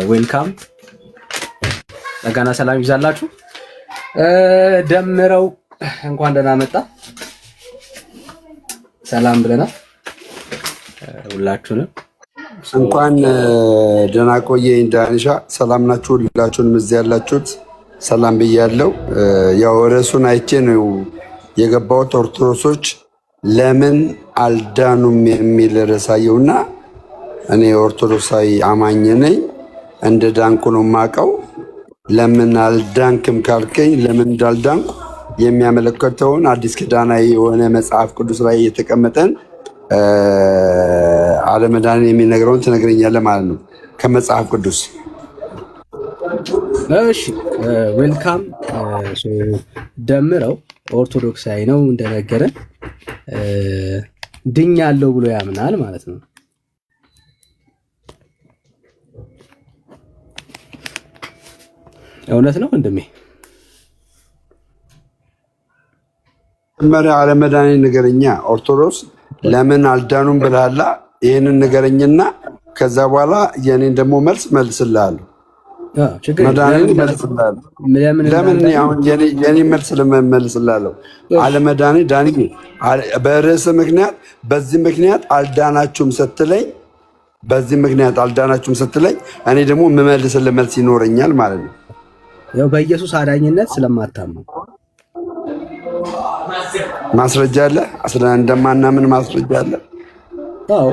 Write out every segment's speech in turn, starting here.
ዌልካም ጸጋና ሰላም ይብዛላችሁ። ደምረው እንኳን ደህና መጣ። ሰላም ብለናል። ሁላችሁንም እንኳን ደህና ቆየኝ ዳንሻ። ሰላም ናችሁ? ሁላችሁንም እዚህ ያላችሁት ሰላም ብያለሁ። ያው ርዕሱን አይቼ ነው የገባሁት። ኦርቶዶክሶች ለምን አልዳኑም የሚል ርዕስ አየሁና እኔ ኦርቶዶክሳዊ አማኝ ነኝ። እንደ ዳንኩ ነው የማውቀው። ለምን አልዳንክም ካልከኝ ለምን እንዳልዳንኩ የሚያመለክተውን አዲስ ኪዳናዊ የሆነ መጽሐፍ ቅዱስ ላይ የተቀመጠን አለመዳንን የሚነግረውን ትነግረኛለህ ማለት ነው ከመጽሐፍ ቅዱስ። እሺ ዌልካም። ደምረው ኦርቶዶክሳዊ ነው እንደነገረን ድኛለሁ ብሎ ያምናል ማለት ነው። እውነት ነው ወንድሜ? መጀመሪያ አለመዳኔን ንገረኛ። ኦርቶዶክስ ለምን አልዳኑም ብለሃላ? ይህንን ንገረኝና ከዛ በኋላ የኔን ደግሞ መልስ መልስልሃለሁ። መዳኔን መልስልሃለሁ። ለምን የኔ መልስ መልስልሃለሁ። አለመዳኔ ዳኒ በርዕስ ምክንያት በዚህ ምክንያት አልዳናችሁም ስትለኝ እኔ ደግሞ የምመልስልህ መልስ ይኖረኛል ማለት ነው። ያው በኢየሱስ አዳኝነት ስለማታምኑ ማስረጃ አለ። እንደማናምን ማስረጃ አለ። አዎ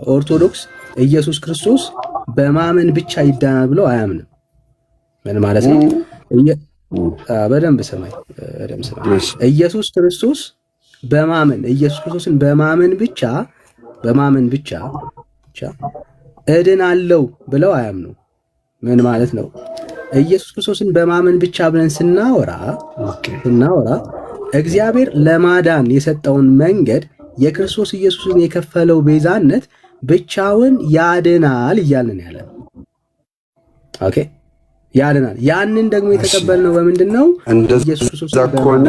ኦርቶዶክስ ኢየሱስ ክርስቶስ በማመን ብቻ ይዳናል ብለው አያምንም። ምን ማለት ነው? በደንብ ሰማይ። ኢየሱስ ክርስቶስን በማመን ብቻ እድናለሁ ብለው አያምኑ። ምን ማለት ነው? ኢየሱስ ክርስቶስን በማመን ብቻ ብለን ስናወራ እግዚአብሔር ለማዳን የሰጠውን መንገድ የክርስቶስ ኢየሱስን የከፈለው ቤዛነት ብቻውን ያድናል እያልን ያለ ነው። ኦኬ፣ ያድናል። ያንን ደግሞ የተቀበልነው በምንድን ነው? ኢየሱስ ክርስቶስ ከሆነ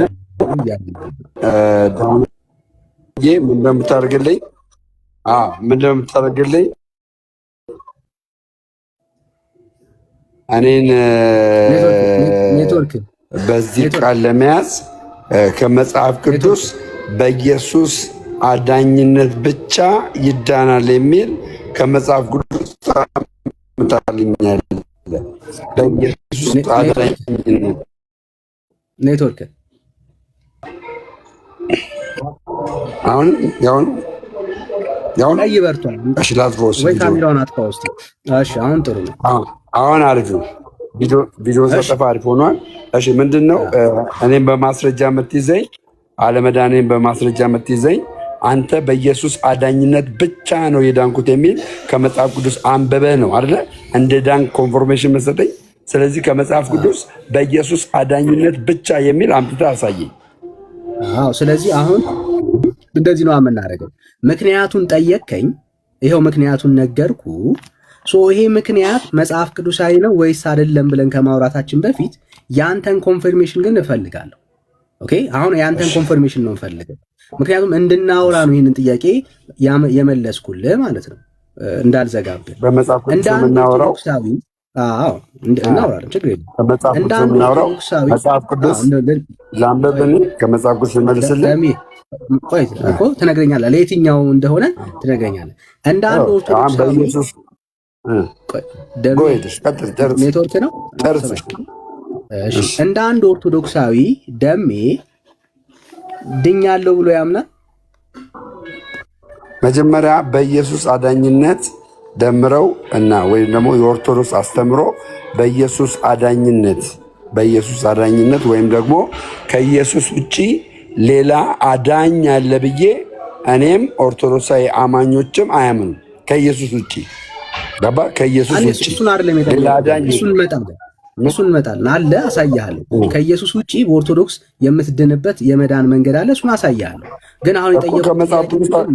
ምን እንደምታደርግልኝ እኔን በዚህ ቃል ለመያዝ ከመጽሐፍ ቅዱስ በኢየሱስ አዳኝነት ብቻ ይዳናል የሚል ከመጽሐፍ ቅዱስ ታምጣልኛል። በኢየሱስ አዳኝነት ኔትወርክ አሁን ይበርቷል። እሺ ላጥፎስ ወይ ካሜራውን አጥፋው እስቲ። እሺ አሁን ጥሩ ነው። አሁን አሪፍ ነው። ቪዲዮ ሰጠፋ አሪፍ ሆኗል። እሺ ምንድነው እኔም በማስረጃ የምትይዘኝ አለመዳኔን በማስረጃ የምትይዘኝ አንተ በኢየሱስ አዳኝነት ብቻ ነው የዳንኩት የሚል ከመጽሐፍ ቅዱስ አንበበህ ነው አይደለ? እንደ ዳንክ ኮንፎርሜሽን መሰጠኝ። ስለዚህ ከመጽሐፍ ቅዱስ በኢየሱስ አዳኝነት ብቻ የሚል አምጥተህ አሳየኝ። አዎ፣ ስለዚህ አሁን እንደዚህ ነው የምናደርገው። ምክንያቱን ጠየቅከኝ፣ ይኸው ምክንያቱን ነገርኩ። ይሄ ምክንያት መጽሐፍ ቅዱሳዊ ነው ወይስ አይደለም ብለን ከማውራታችን በፊት ያንተን ኮንፈርሜሽን ግን እፈልጋለሁ። ኦኬ፣ አሁን ያንተን ኮንፈርሜሽን ነው እፈልገው፣ ምክንያቱም እንድናወራ ነው ይህንን ጥያቄ የመለስኩልህ ማለት ነው፣ እንዳልዘጋብህ። በመጽሐፍ ቅዱስ የምናወራው እናወራለን፣ ችግር የለም። መጽሐፍ ቅዱስ ላንበብን፣ ከመጽሐፍ ቅዱስ መልስልህ። ቆይ እኮ ትነግረኛለህ፣ ለየትኛው እንደሆነ ትነግረኛለህ። እንደ አንድ ኦርቶዶክሳዊ ኔትወርክ ነው። እንደ አንድ ኦርቶዶክሳዊ ደሜ ድኛለሁ ብሎ ያምናል። መጀመሪያ በኢየሱስ አዳኝነት ደምረው እና ወይም ደግሞ የኦርቶዶክስ አስተምሮ በኢየሱስ አዳኝነት ወይም ደግሞ ከኢየሱስ ውጪ ሌላ አዳኝ አለ ብዬ እኔም ኦርቶዶክሳዊ አማኞችም አያምኑ። ከኢየሱስ ውጪ ገባ? ከኢየሱስ ውጪ ሌላ አዳኝ እሱን እንመጣለን አለ፣ አሳያለሁ። ከኢየሱስ ውጪ በኦርቶዶክስ የምትድንበት የመዳን መንገድ አለ፣ እሱን አሳያለሁ። ግን አሁን የጠየቁት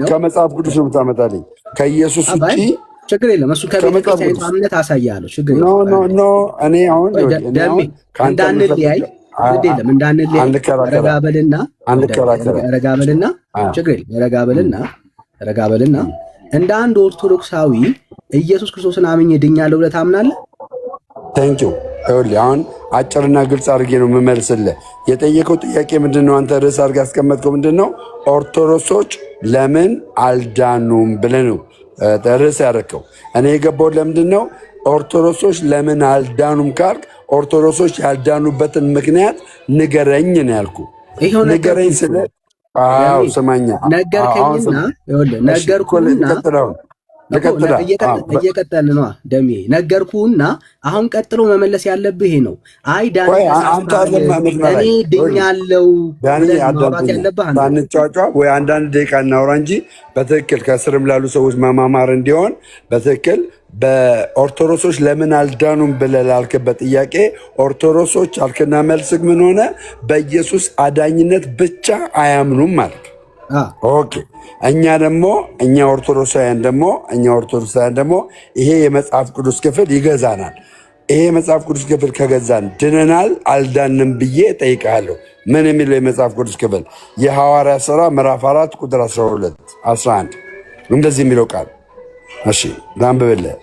ከመጽሐፍ ቅዱስ ነው የምታመጣልኝ። ከኢየሱስ ውጪ ችግር የለም። እሱ ከቤተክርስቲያኒቱ እምነት አሳያለሁ። ችግር የለም። እኔ አሁን እንዳንለያይ ግድ የለም እንዳንለያይ ረጋበልና ችግር የለም ረጋበልና እንደ አንድ ኦርቶዶክሳዊ ኢየሱስ ክርስቶስን አምኜ ድኛለሁ ብለህ ታምናለህ? ታንኪዩ። ይኸውልህ አሁን አጭርና ግልጽ አድርጌ ነው የምመልስልህ። የጠየቀው ጥያቄ ምንድን ነው? አንተ ርዕስ አድርገህ ያስቀመጥከው ምንድን ነው? ኦርቶዶክሶች ለምን አልዳኑም ብለህ ነው ርዕስ ያደረግከው። እኔ የገባው ለምንድን ነው ኦርቶዶክሶች ለምን አልዳኑም ካልክ፣ ኦርቶዶክሶች ያልዳኑበትን ምክንያት ንገረኝ ነው ያልኩ። ንገረኝ ስለ ስማኛ ነገርከኝና ነገርኩህና እየቀጠል ነው ደሜ ነገርኩህና፣ አሁን ቀጥሎ መመለስ ያለብህ ይሄ ነው። አይ እኔ ድኛለው ሳንጫጫ ወይ አንዳንድ ደቂቃ እናውራ እንጂ በትክክል ከስርም ላሉ ሰዎች መማማር እንዲሆን በትክክል በኦርቶዶክሶች ለምን አልዳኑም ብለህ ላልክበት ጥያቄ ኦርቶዶክሶች አልክና መልስህ ምን ሆነ? በኢየሱስ አዳኝነት ብቻ አያምኑም ማለት። ኦኬ እኛ ኦርቶዶክሳውያን ደግሞ ይሄ የመጽሐፍ ቅዱስ ክፍል ይገዛናል። ይሄ የመጽሐፍ ቅዱስ ክፍል ከገዛን ድነናል አልዳንም ብዬ እጠይቅሃለሁ። ምን የሚለው የመጽሐፍ ቅዱስ ክፍል? የሐዋርያት ሥራ ምዕራፍ 4 ቁጥር 12 11 እንደዚህ የሚለው ቃል እሺ ላንብብልህ።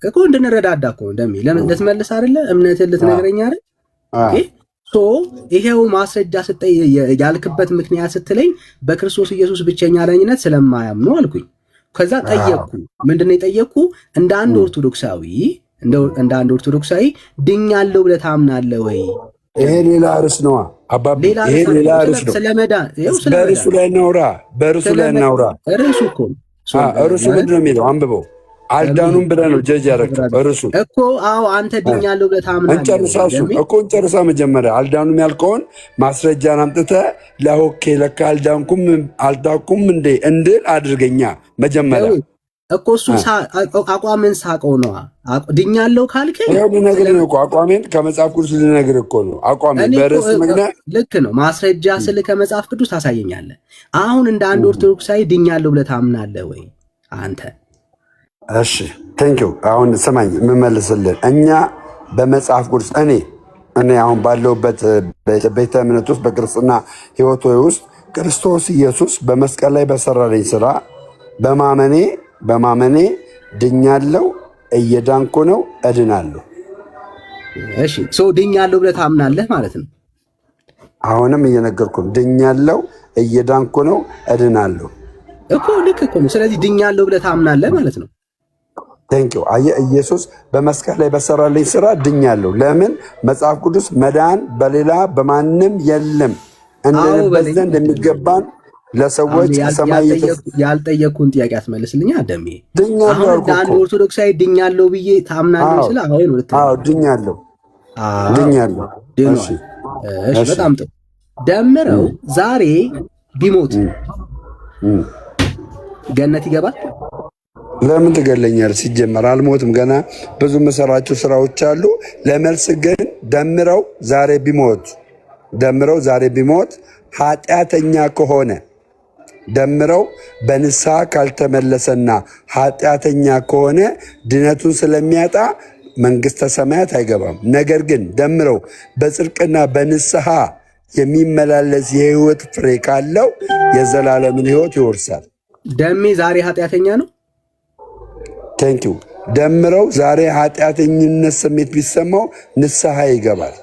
እኮ እንድንረዳዳ እኮ እንደሚ ለምን ልትመልስ አይደለ? እምነትን ልትነግረኝ አይደል? ይሄው ማስረጃ ስጠኝ ያልክበት ምክንያት ስትለኝ በክርስቶስ ኢየሱስ ብቸኛ ዳኝነት ስለማያምኑ አልኩኝ። ከዛ ጠየቅኩ። ምንድነው የጠየቅኩ? እንደ አንድ ኦርቶዶክሳዊ ድኛለሁ ብለህ ታምናለህ ወይ? ይሄ ሌላ ርዕስ ነዋ አባቢ፣ ይሄ ሌላ ርዕስ ነው። በርዕሱ ላይ እናውራ። ርዕሱ እኮ ርዕሱ ምንድን ነው የሚለው? አንብበው። አልዳኑም ብለህ ነው ጀጅ ያደረግኸው ርዕሱ እኮ። አዎ አንተ ድኛለሁ ብለህ ታምናለህ። እንጨርሳ መጀመሪያ አልዳኑም ያልከውን ማስረጃን አምጥተህ ለሆኬ ለካ አልዳንኩም እንዴ እንድል አድርገኛ መጀመሪያ እኮ እሱ አቋምን ሳቀው ነዋ። ድኛለሁ ካልከኝ ልነግርህ ነው እኮ አቋሜን ከመጽሐፍ ቅዱስ ልነግርህ እኮ ነው። አቋሜን በርዕስ ምክንያት ልክ ነው። ማስረጃ ስል ከመጽሐፍ ቅዱስ ታሳየኛለህ። አሁን እንደ አንድ ኦርቶዶክሳዊ ድኛለሁ ብለህ ታምናለህ ወይ አንተ? እሺ ቴንኪው። አሁን ስማኝ የምመልስልህ እኛ በመጽሐፍ ቅዱስ እኔ አሁን ባለሁበት ቤተ እምነት ውስጥ በክርስትና ሕይወት ውስጥ ክርስቶስ ኢየሱስ በመስቀል ላይ በሰራልኝ ስራ በማመኔ ድኛለሁ፣ እየዳንኩ ነው፣ እድናለሁ። እሺ ድኛለሁ ብለህ ታምናለህ ማለት ነው። አሁንም እየነገርኩ ድኛለሁ፣ እየዳንኩ ነው፣ እድናለሁ እኮ ልክ እኮ ነው። ስለዚህ ድኛለሁ ብለህ ታምናለህ ማለት ነው። ቴንኪው። አየህ ኢየሱስ በመስቀል ላይ በሰራልኝ ስራ ድኛለሁ። ለምን? መጽሐፍ ቅዱስ መዳን በሌላ በማንም የለም እንድንበት ዘንድ የሚገባን ለሰዎች ከሰማይ ያልጠየቅኩን ጥያቄ አስመልስልኛ ደሜ። አሁን እንደ አንድ ኦርቶዶክሳዊ ድኛለሁ ብዬ ታምናለህ? ስለ አሁን ድኛለሁ። እሺ በጣም ጥሩ። ደምረው ዛሬ ቢሞት ገነት ይገባል? ለምን ትገለኛለህ? ሲጀመር አልሞትም። ገና ብዙ የምሰራቸው ስራዎች አሉ። ለመልስ ግን ደምረው ዛሬ ቢሞት ኃጢአተኛ ከሆነ ደምረው በንስሐ ካልተመለሰና ኃጢአተኛ ከሆነ ድነቱን ስለሚያጣ መንግሥተ ሰማያት አይገባም። ነገር ግን ደምረው በጽድቅና በንስሐ የሚመላለስ የሕይወት ፍሬ ካለው የዘላለምን ሕይወት ይወርሳል። ደሜ ዛሬ ኃጢአተኛ ነው። ቴንኪው። ደምረው ዛሬ ኃጢአተኝነት ስሜት ቢሰማው ንስሐ ይገባል።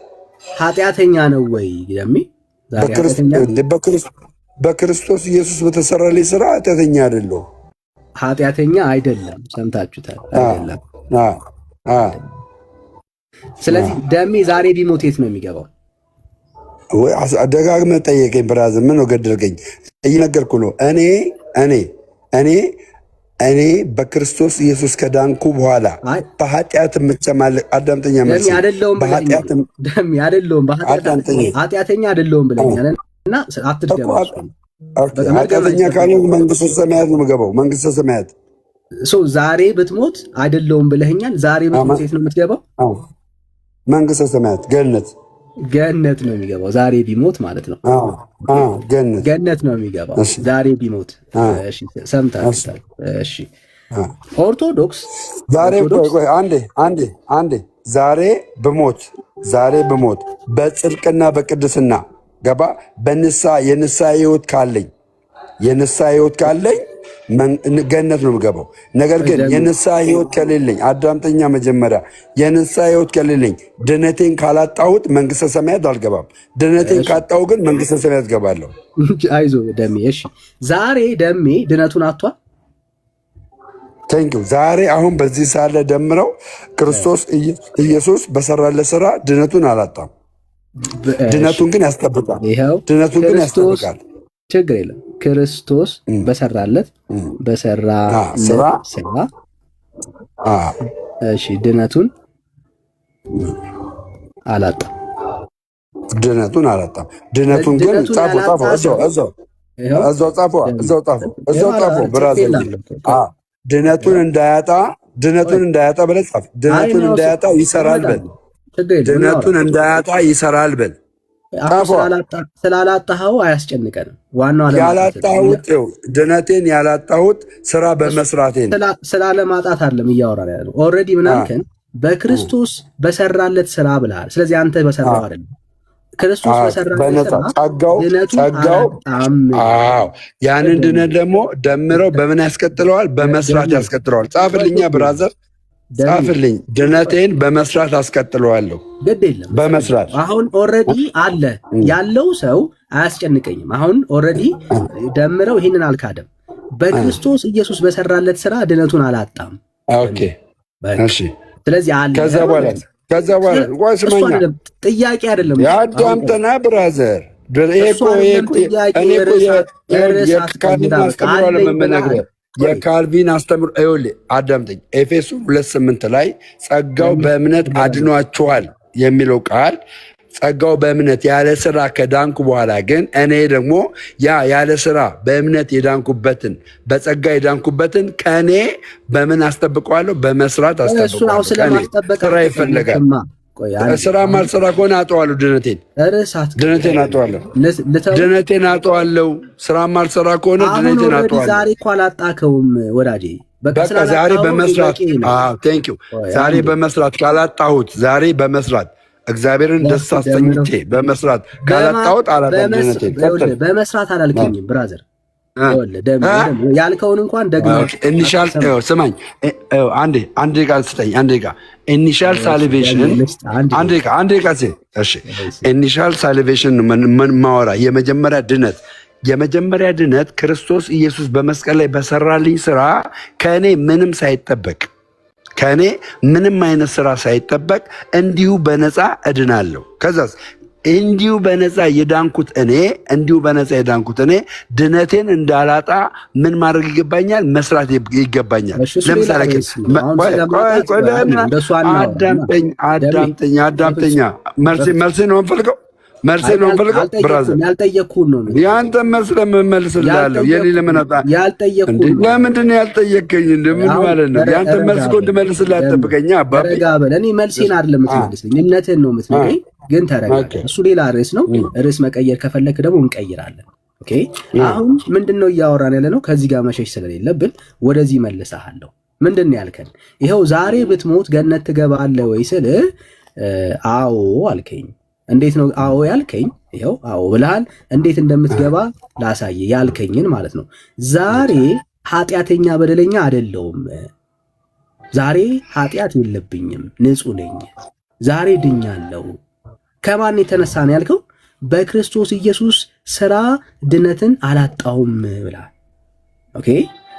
ኃጢአተኛ ነው ወይ ደሜ? በክርስቶስ ኢየሱስ በተሰራልኝ ስራ ኃጢአተኛ አይደለሁም። ኃጢአተኛ አይደለም። ሰምታችሁታል አይደለም? ስለዚህ ደሜ ዛሬ ቢሞት የት ነው የሚገባው? ደጋግመህ ጠየቀኝ። ብራዝር ምን ነው ገደልከኝ? እየነገርኩ ነው። እኔ በክርስቶስ ኢየሱስ ከዳንኩ በኋላ በኃጢአት የምትጨማለቅ አዳምጠኛ መልስ ኃጢአተኛ አይደለሁም ብለኛል እና አትድገም። ኃጢአተኛ ካልሆንኩ መንግሥተ ሰማያት ነው የምገባው። መንግሥተ ሰማያት ዛሬ ብትሞት አይደለሁም ብለኸኛል። ዛሬ ብትሞት የት ነው የምትገባው? መንግሥተ ሰማያት ገነት ነው የሚገባው። ዛሬ ቢሞት ማለት ነው። ገነት ነው የሚገባው ዛሬ ቢሞት። ሰምታችሁታል። እሺ ኦርቶዶክስ ዛሬ አንዴ ዛሬ ብሞት ዛሬ ብሞት በጽድቅና በቅድስና ገባ የንስሐ ህይወት ካለኝ ገነት ነው የምገባው። ነገር ግን የንስሐ ህይወት ከሌለኝ፣ አዳምጠኛ መጀመሪያ፣ የንስሐ ህይወት ከሌለኝ ድነቴን ካላጣሁት መንግስተ ሰማያት አልገባም። ድነቴን ካጣሁ ግን መንግስተ ሰማያት ገባለሁ። አይዞ ደሜ። እሺ ዛሬ ደሜ ድነቱን አጥቷል። ቴንኪው። ዛሬ አሁን በዚህ ሰዓት ላይ ደምረው ክርስቶስ ኢየሱስ በሰራለት ስራ ድነቱን አላጣም። ድነቱን ግን ያስጠብቃል። ድነቱን ግን ያስጠብቃል። ችግር የለም። ክርስቶስ በሰራለት ስራ እሺ ድነቱን አላጣም። ድነቱን ግን ጻፉ ብራዘር። ድነቱን እንዳያጣ ብለህ ጻፍ። ድነቱን እንዳያጣ ይሰራል በል። ድነቱን እንዳያጣ ይሰራል በል። ስላላጣኸው አያስጨንቀንም። ዋናው ያላጣሁት ድነቴን ያላጣሁት ስራ በመስራቴ ስላለማጣት አይደለም እያወራን ያለው። ኦልሬዲ ምን አልከን? በክርስቶስ በሰራለት ስራ ብለሃል። ስለዚህ አንተ በሰራው አይደለም፣ ክርስቶስ በሰራለት ስራ ጸጋው። ያንን ድነት ደግሞ ደምረው በምን ያስቀጥለዋል? በመስራት ያስቀጥለዋል። ጻፍልኛ ብራዘር፣ ጻፍልኝ። ድነቴን በመስራት አስቀጥለዋለሁ። ግድ የለም በመስራት አሁን ኦልሬዲ አለ ያለው ሰው አያስጨንቀኝም። አሁን ኦልሬዲ ደምረው ይህንን አልካደም። በክርስቶስ ኢየሱስ በሰራለት ስራ ድነቱን አላጣም። ኦኬ እሺ። ስለዚህ አለ ከዛ በኋላ ቆይ ስማኛ፣ ጥያቄ አይደለም። ያዳምጠና ብራዘር፣ የካልቪን አስተምሮ ይኸውልህ፣ አዳምጠኝ። ኤፌሶን 2:8 ላይ ጸጋው በእምነት አድኗችኋል የሚለው ቃል ጸጋው በእምነት ያለ ስራ ከዳንኩ በኋላ ግን እኔ ደግሞ ያለ ስራ በእምነት የዳንኩበትን በጸጋ የዳንኩበትን ከእኔ በምን አስጠብቀዋለሁ? በመስራት አስጠብቀዋለሁ። ስራ ይፈለጋል። ስራ ማልሰራ ከሆነ አጠዋለሁ። ድነቴን አጠዋለሁ። ስራ ማልሰራ ከሆነ ድነቴን አጠዋለሁ። ዛሬ እኮ አላጣከውም ወዳጄ። በቃ ዛሬ በመስራት ዛሬ በመስራት ካላጣሁት ዛሬ በመስራት እግዚአብሔርን ደስ አሰኝቼ በመስራት ካላጣሁት አላጣም። ድነቴን በመስራት አላልከኝም ብራዘር። ያልከውን እንኳን ደግሞ ኢኒሻል ስማኝ፣ አንዴ ቃል ስጠኝ። ኢኒሻል ሳልቬሽንን አንዴ ቃል እሺ፣ ኢኒሻል ሳልቬሽን ማወራ የመጀመሪያ ድነት ክርስቶስ ኢየሱስ በመስቀል ላይ በሰራልኝ ስራ ከእኔ ምንም ሳይጠበቅ ከእኔ ምንም አይነት ስራ ሳይጠበቅ እንዲሁ በነፃ እድናለሁ። ከዛስ እንዲሁ በነፃ የዳንኩት እኔ ድነቴን እንዳላጣ ምን ማድረግ ይገባኛል? መስራት ይገባኛል። ለምሳሌ አዳምጠኛ መልሴ ነው የምፈልገው። ብራዘር ያልጠየቅኩህን ነው የአንተ መልስ ለምመልስልሃለሁ። የኔ ለመናጣ ለምንድን ነው ያልጠየቅከኝ? ምን ማለት ነው? የአንተ መልስ እኮ እንድመልስልህ አትጠብቀኛ። አባቤ እኔ መልሴን አይደለም የምትመልስልኝ፣ እምነትህን ነው የምትነግረኝ። ግን ተረጋጋ። እሱ ሌላ ርዕስ ነው። ርዕስ መቀየር ከፈለክ ደግሞ እንቀይራለን። ኦኬ አሁን ምንድን ነው እያወራን ያለ ነው? ከዚህ ጋር መሸሽ ስለሌለብን ወደዚህ መልሰሃለሁ። ምንድን ነው ያልከን? ይኸው ዛሬ ብትሞት ገነት ትገባለህ ወይ ስል አዎ አልከኝ። እንዴት ነው አዎ ያልከኝ? ይኸው አዎ ብለሃል። እንዴት እንደምትገባ ላሳየ ያልከኝን ማለት ነው። ዛሬ ኃጢአተኛ በደለኛ አይደለሁም። ዛሬ ኃጢአት የለብኝም፣ ንጹህ ነኝ። ዛሬ ድኛለሁ። ከማን የተነሳ ነው ያልከው? በክርስቶስ ኢየሱስ ስራ ድነትን አላጣሁም ብለሃል። ኦኬ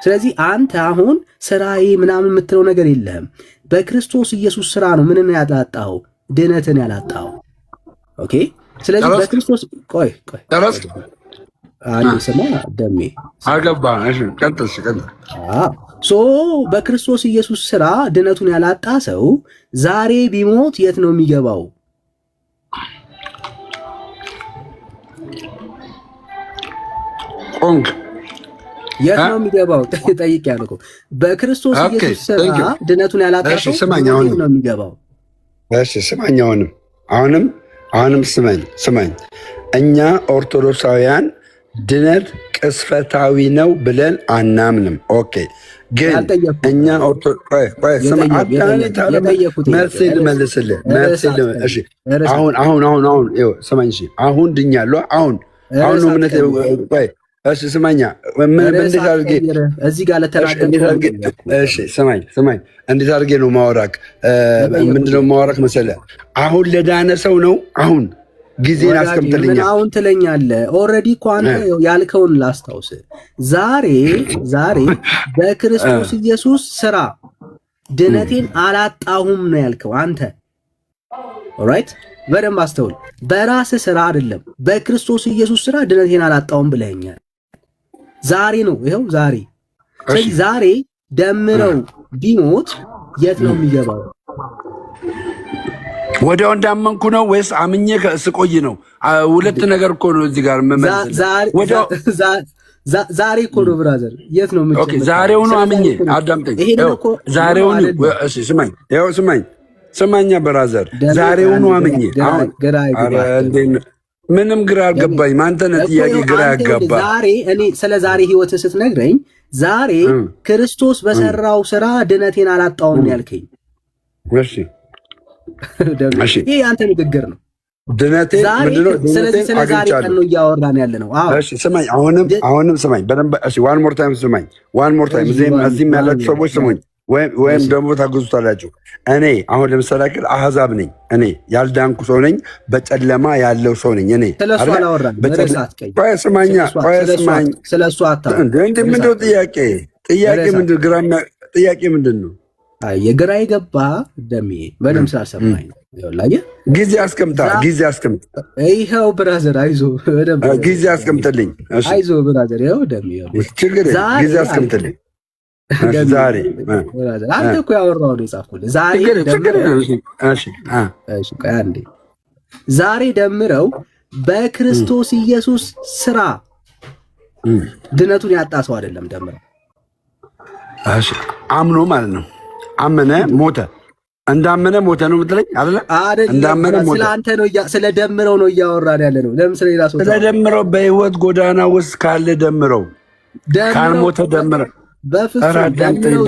ስለዚህ አንተ አሁን ስራዬ ምናምን የምትለው ነገር የለህም። በክርስቶስ ኢየሱስ ስራ ነው ምንን ያላጣኸው? ድነትን ያላጣኸው። ኦኬ ስለዚህ በክርስቶስ ቆይ አንዴ ስማ ደሜ አገባ። እሺ ቀጥል። በክርስቶስ ኢየሱስ ስራ ድነቱን ያላጣ ሰው ዛሬ ቢሞት የት ነው የሚገባው? የት ነው የሚገባው? ጠይቄያለሁ እኮ። በክርስቶስ ኢየሱስ ስራ ድነቱን ያላጣ ሰው የት ነው የሚገባው? እሺ ስማኝ፣ አሁንም ስማኝ። እኛ ኦርቶዶክሳውያን ድነት ቅስፈታዊ ነው ብለን አናምንም። ኦኬ ግን እኛ አሁን ድኛለሁ። አሁን ነው እምነት ስማኛ እንዴት አድርጌ እዚህ ጋር ስማኝ፣ እንዴት አድርጌ ነው ማወራክ? ምንድነው ማወራክ መሰለህ? አሁን ለዳነ ሰው ነው። አሁን ጊዜን አስቀምጥልኛል። አሁን ትለኛለህ። ኦልሬዲ እኮ አንተ ያልከውን ላስታውስ። ዛሬ በክርስቶስ ኢየሱስ ስራ ድነቴን አላጣሁም ነው ያልከው አንተ። ኦራይት፣ በደንብ አስተውል። በራስህ ስራ አይደለም፣ በክርስቶስ ኢየሱስ ስራ ድነቴን አላጣሁም ብለኸኛል። ዛሬ ነው፣ ይኸው ዛሬ። ስለዚህ ዛሬ ደምረው ቢሞት የት ነው የሚገባው? ወዲያው እንዳመንኩ ነው ወይስ አምኜ ስቆይ ነው? ሁለት ነገር እኮ ነው እዚህ ጋር ዛሬ እኮ ነው ብራዘር። የት ነው የምትጀምረው? ዛሬውኑ አምኜ አዳምጠኝ። ዛሬውኑ ስማኛ ብራዘር፣ ዛሬውኑ አምኜ ምንም ግራ አልገባኝ። አንተ ነህ ጥያቄ ግራ ያጋባ። ዛሬ እኔ ስለ ዛሬ ህይወት ስትነግረኝ ዛሬ ክርስቶስ በሰራው ስራ ድነቴን አላጣውም ያልከኝ፣ ይሄ አንተ ንግግር ነው። ድነቴ ስለዚህ ስለ ዛሬ ቀን ነው እያወራን ያለ ነው። ስማኝ፣ አሁንም ስማኝ በደንብ ዋን ሞር ታይም ስማኝ፣ ዋን ሞር ታይም። እዚህም ያላችሁ ሰዎች ስሙኝ፣ ወይም ደግሞ ታግዙታላችሁ። እኔ አሁን ለምሳሌ ያክል አህዛብ ነኝ። እኔ ያልዳንኩ ሰው ነኝ። በጨለማ ያለው ሰው ነኝ። እኔ ጥያቄ ምንድን ነው? የግራ የገባ ደሜ በደምብ ስላልሰማኝ ነው። ጊዜ አስቀምጣ። ይኸው ብራዘር፣ አይዞህ፣ ጊዜ አስቀምጥልኝ። አይዞህ ብራዘር፣ ይኸው ደሜ ጊዜ አስቀምጥልኝ። ዛሬ አንተ እኮ ያወራው ነው የጻፍኩልህ። ዛሬ ደምረው በክርስቶስ ኢየሱስ ስራ ድነቱን ያጣ ሰው አይደለም። ደምረው አምኖ ማለት ነው። አመነ፣ ሞተ። እንዳመነ ሞተ ነው የምትለኝ አይደለ? እንዳመነ ሞተ። ስለአንተ ነው፣ ስለ ደምረው ነው እያወራን ያለ ነው። ለምን ስለሌላ ሰው? ስለ ደምረው በህይወት ጎዳና ውስጥ ካለ ደምረው፣ ካልሞተ ደምረው። በፍጹም ደምረው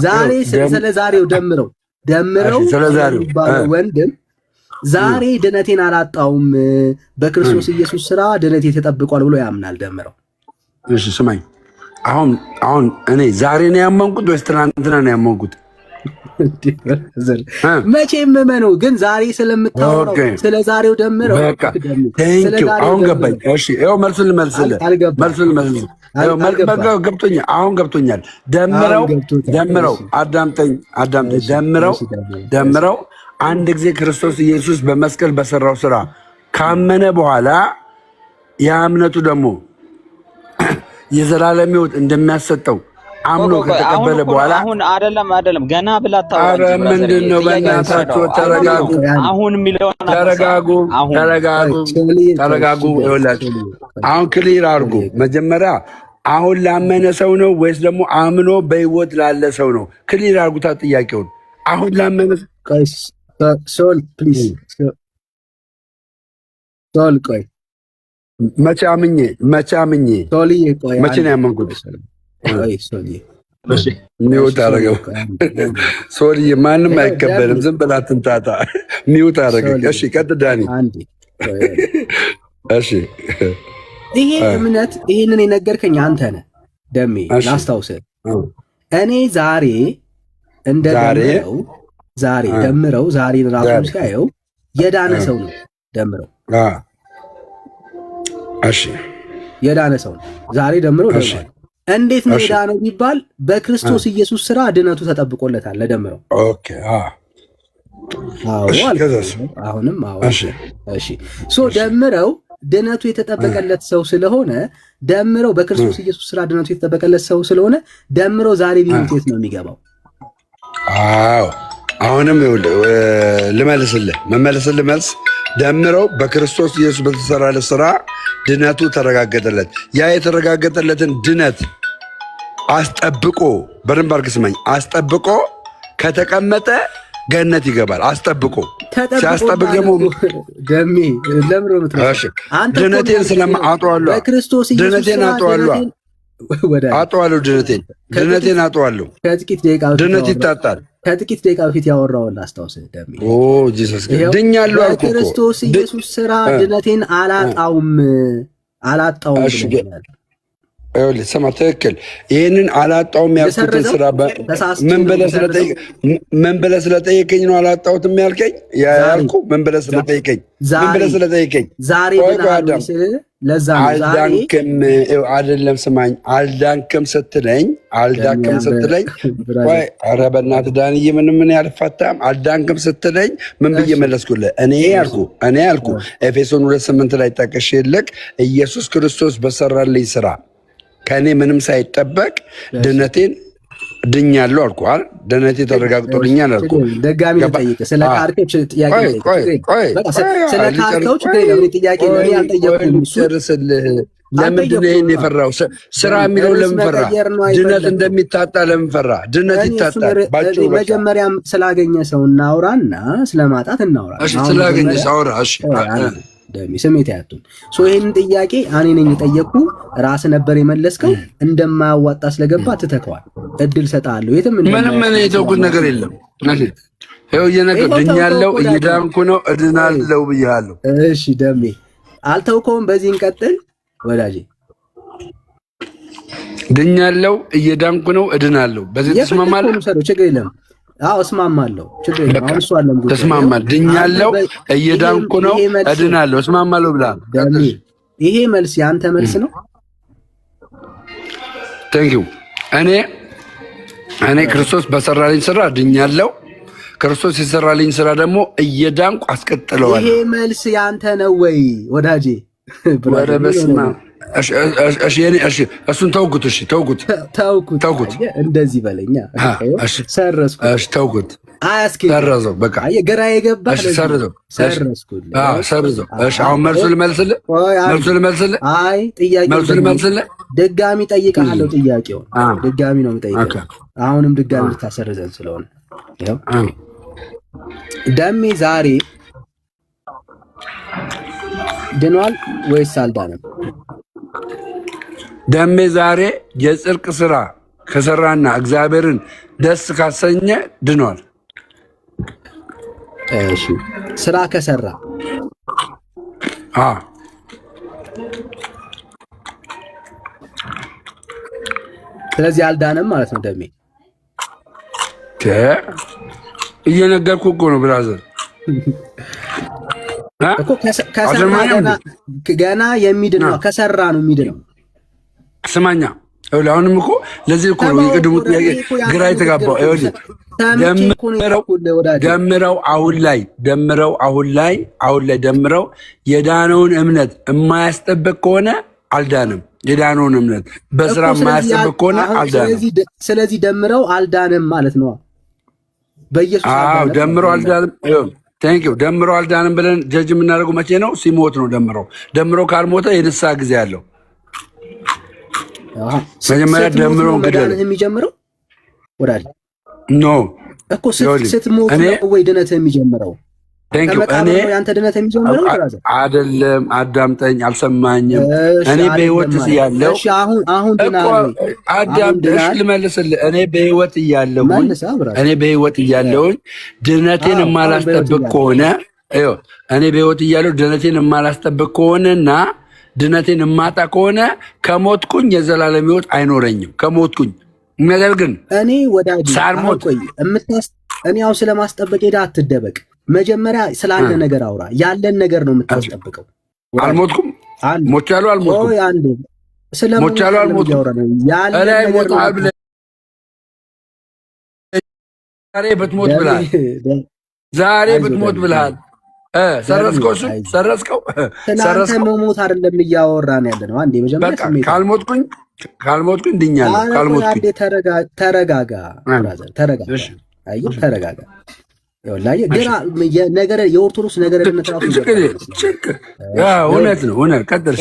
ዛሬ ስለ ዛሬው ደምረው ስለ ዛሬው ወንድም ዛሬ ድነቴን አላጣውም፣ በክርስቶስ ኢየሱስ ስራ ድነቴ ተጠብቋል ብሎ ያምናል። ደምረው እሺ ስማኝ፣ አሁን እኔ ዛሬ ነው ያመንኩት ወይስ ትናንትና ነው ያመንኩት? መቼም እመነው፣ ግን ዛሬ ስለምታወራው ስለ ዛሬው ደምረው። አሁን ገባኝ። እሺ ይኸው መልሱን ልመልስልህ። አሁን ገብቶኛል። ደምረው አዳምጠኝ። ደምረው አንድ ጊዜ ክርስቶስ ኢየሱስ በመስቀል በሰራው ስራ ካመነ በኋላ ያ እምነቱ ደግሞ የዘላለም ሕይወት እንደሚያሰጠው አምኖ ከተቀበለ በኋላ አሁን አይደለም ገና ብላ ኧረ ምንድን ነው? በእናታችሁ ተረጋጉ። አሁን የሚለውን ተረጋጉ። ይኸውላችሁ አሁን ክሊር አድርጉ። መጀመሪያ አሁን ላመነ ሰው ነው ወይስ ደግሞ አምኖ በህይወት ላለ ሰው ነው? ክሊር አድርጉታ ጥያቄውን። አሁን ላመነ ሶል ፕሊዝ፣ ሶል ቆይ፣ መቼ አምኜ መቼ ነው ያመንኩት? ሚውት አደረገው። ሶልዬ ማንም አይቀበልም። ዝም ብላ ትንታታ። ሚውት አደረገ። እሺ ቀጥ ዳኒ። እሺ ይሄ እምነት ይሄንን የነገርከኝ አንተ ነህ ደሜ። ላስታውስህ፣ እኔ ዛሬ ደምረው ዛሬ ራሱ ሲያየው የዳነ ሰው ነው ደምረው። እሺ የዳነ ሰው ነው ዛሬ ደምረው። እንዴት ነው የዳነው ቢባል በክርስቶስ ኢየሱስ ስራ ድነቱ ተጠብቆለታል ለደምረው። ኦኬ አሁንም እሺ ደምረው ድነቱ የተጠበቀለት ሰው ስለሆነ ደምረው በክርስቶስ ኢየሱስ ስራ ድነቱ የተጠበቀለት ሰው ስለሆነ ደምረው ዛሬ ቢሞት የት ነው የሚገባው? አሁንም ልመልስልህ መልስ ደምረው በክርስቶስ ኢየሱስ በተሰራለት ስራ ድነቱ ተረጋገጠለት። ያ የተረጋገጠለትን ድነት አስጠብቆ፣ በደንብ አድርገህ ስማኝ፣ አስጠብቆ ከተቀመጠ ገነት ይገባል። አስጠብቆ ሲያስጠብቅ ደግሞ ደሜ ለምሮ ድነቴን ስለማአጠዋለሁ፣ ድነቴን አጠዋለሁ። አጠዋለሁ። ድነቴን አጠዋለሁ። ድነት ይታጣል። ከጥቂት ደቂቃ በፊት ያወራውን ላስታውስህ ደሜ። ጂሰስ ድኛለሁ አልኩ እኮ በክርስቶስ ኢየሱስ ስራ ድነቴን አላጣውም ብለኛል። ይኸውልህ ስማ፣ ትክክል። ይህንን አላጣውም ያልኩትን ስራ ምን ብለህ ስለጠየቀኝ ነው አላጣሁትም ያልከኝ? ያልኩህ ምን ብለህ ስለጠየቀኝ ዛሬ አልዳንክም አይደለም፣ ስማኝ፣ አልዳንክም ስትለኝ ኧረ በእናትህ ዳንዬ ምን ያልፋታም። አልዳንክም ስትለኝ ምን ብዬ መለስኩልህ? እኔ ያልኩ ኤፌሶን 2:8 ላይ ጠቅሼልህ ኢየሱስ ክርስቶስ በሰራልኝ ስራ ከእኔ ምንም ሳይጠበቅ ድነቴን ድኛለሁ አልኩ አይደል? ድነቴ ተረጋግጦልኛል አልኩ። ደጋሚ ልጠይቅህ ስለ ካርከው ጥያቄ ጨርስልህ። ለምንድን ነው ይሄን የፈራው? ስራ የሚለው ለምን ፈራ? ድነት እንደሚታጣ ለምን ፈራ? ድነት ይታጣል። መጀመሪያም ስላገኘ ሰው እናውራና ስለማጣት እናውራ። ስላገኘ ሰው አውራ። እሺ ስሜት ያቱን ይህንን ጥያቄ እኔ ነኝ የጠየቅኩ፣ ራስ ነበር የመለስከው። እንደማያዋጣ ስለገባ ትተከዋል። እድል ሰጣለሁ። የትም ምንም የተውኩት ነገር የለም። ይኸው እየነገር ድኛለሁ፣ እየዳንኩ ነው፣ እድናለሁ ብያለሁ። እሺ ደሜ አልተውከውም። በዚህ እንቀጥል ወዳጄ። ድኛለሁ፣ እየዳንኩ ነው፣ እድናለሁ። በዚህ ተስማማለህ? ችግር የለም። አዎ እስማማለሁ። ችግር የለም። አሁን እሱ አለም ጉዳይ ተስማማለህ። ድኛለሁ፣ እየዳንኩ ነው፣ እድናለሁ። እስማማለሁ ብለሃል። ይሄ መልስ የአንተ መልስ ነው። ቴንኪው። እኔ ክርስቶስ በሰራልኝ ስራ ድኛለሁ። ክርስቶስ የሰራልኝ ስራ ደግሞ እየዳንኩ አስቀጥለዋለሁ። ይሄ መልስ የአንተ ነው ወይ ወዳጄ? ወደ በስመ አብ። እሺ እሱን ተውኩት። እሺ ተውኩት። እንደዚህ በለኛ። ሰረስኩት። እሺ ተውኩት። ሰረዘው። በቃ ግራ የገባ ሰረዘው። እሺ አሁን መልሱ ልመልስልህ። አይ ጥያቄ ድጋሚ ጠይቀሃለሁ። ጥያቄውን ድጋሚ ነው የምጠይቀው። አሁንም ድጋሚ ልታሰርዘን ስለሆነ ይኸው ደሜ ዛሬ ድኗል ወይስ አልዳንም? ደሜ ዛሬ የጽድቅ ስራ ከሰራና እግዚአብሔርን ደስ ካሰኘ ድኗል። እሺ ስራ ከሰራ ስለዚህ አልዳንም ማለት ነው ደሜ። እየነገርኩህ እኮ ነው ብራዘር። ገና የሚድነው ከሰራ ነው የሚድነው። ስማኛ አሁንም እኮ ለዚህ እኮ ነው የቅድሙ ጥያቄ ግራ የተጋባው። ደምረው የዳነውን እምነት የማያስጠብቅ ከሆነ አልዳንም። የዳነውን እምነት በስራ የማያስጠብቅ ከሆነ አልዳንም። ስለዚህ ደምረው አልዳንም ማለት ነው። በኢየሱስ ደምረው አልዳንም። ቴንኪው። ደምረው አልዳንም ብለን ጀጅ የምናደርገው መቼ ነው? ሲሞት ነው። ደምረው ካልሞተ የንስሐ ጊዜ አለው። መጀመሪያ ደምሮ እንግዲህ የሚጀምረው ወዳጅ ኖ እኮ ስትሞት ነው ወይ ድነት የሚጀምረው? እኔ ያንተ ድነት የሚጀምረው አይደለም። አዳምጠኝ፣ አልሰማኝም። እኔ በህይወት እያለሁ አሁን ልመልስልህ። እኔ በህይወት እያለሁኝ ድነቴን የማላስጠብቅ ከሆነና ድነቴን የማጣ ከሆነ ከሞትኩኝ የዘላለም ህይወት አይኖረኝም። ከሞትኩኝ ነገር ግን እኔ ወዳጅ ሳልሞት እኔ ያው ስለማስጠበቅ ሄዳ አትደበቅ። መጀመሪያ ስላለ ነገር አውራ። ያለን ነገር ነው የምታስጠብቀው። አልሞትኩም። ሞቻለሁ። አልሞትኩም። ሞቻለሁ። አልሞትኩም። ዛሬ ብትሞት ብልሃል። ሰረስከው። እሱን ሰረስከው። ስለአንተ መሞት አይደለም እያወራን ያለ ነው። አንዴ መጀመሪያ ካልሞትኩኝ ድኛለሁ። ካልሞትኩኝ ተረጋጋ። ነገር የኦርቶዶክስ ነገር እውነት ነው። ቀጥል።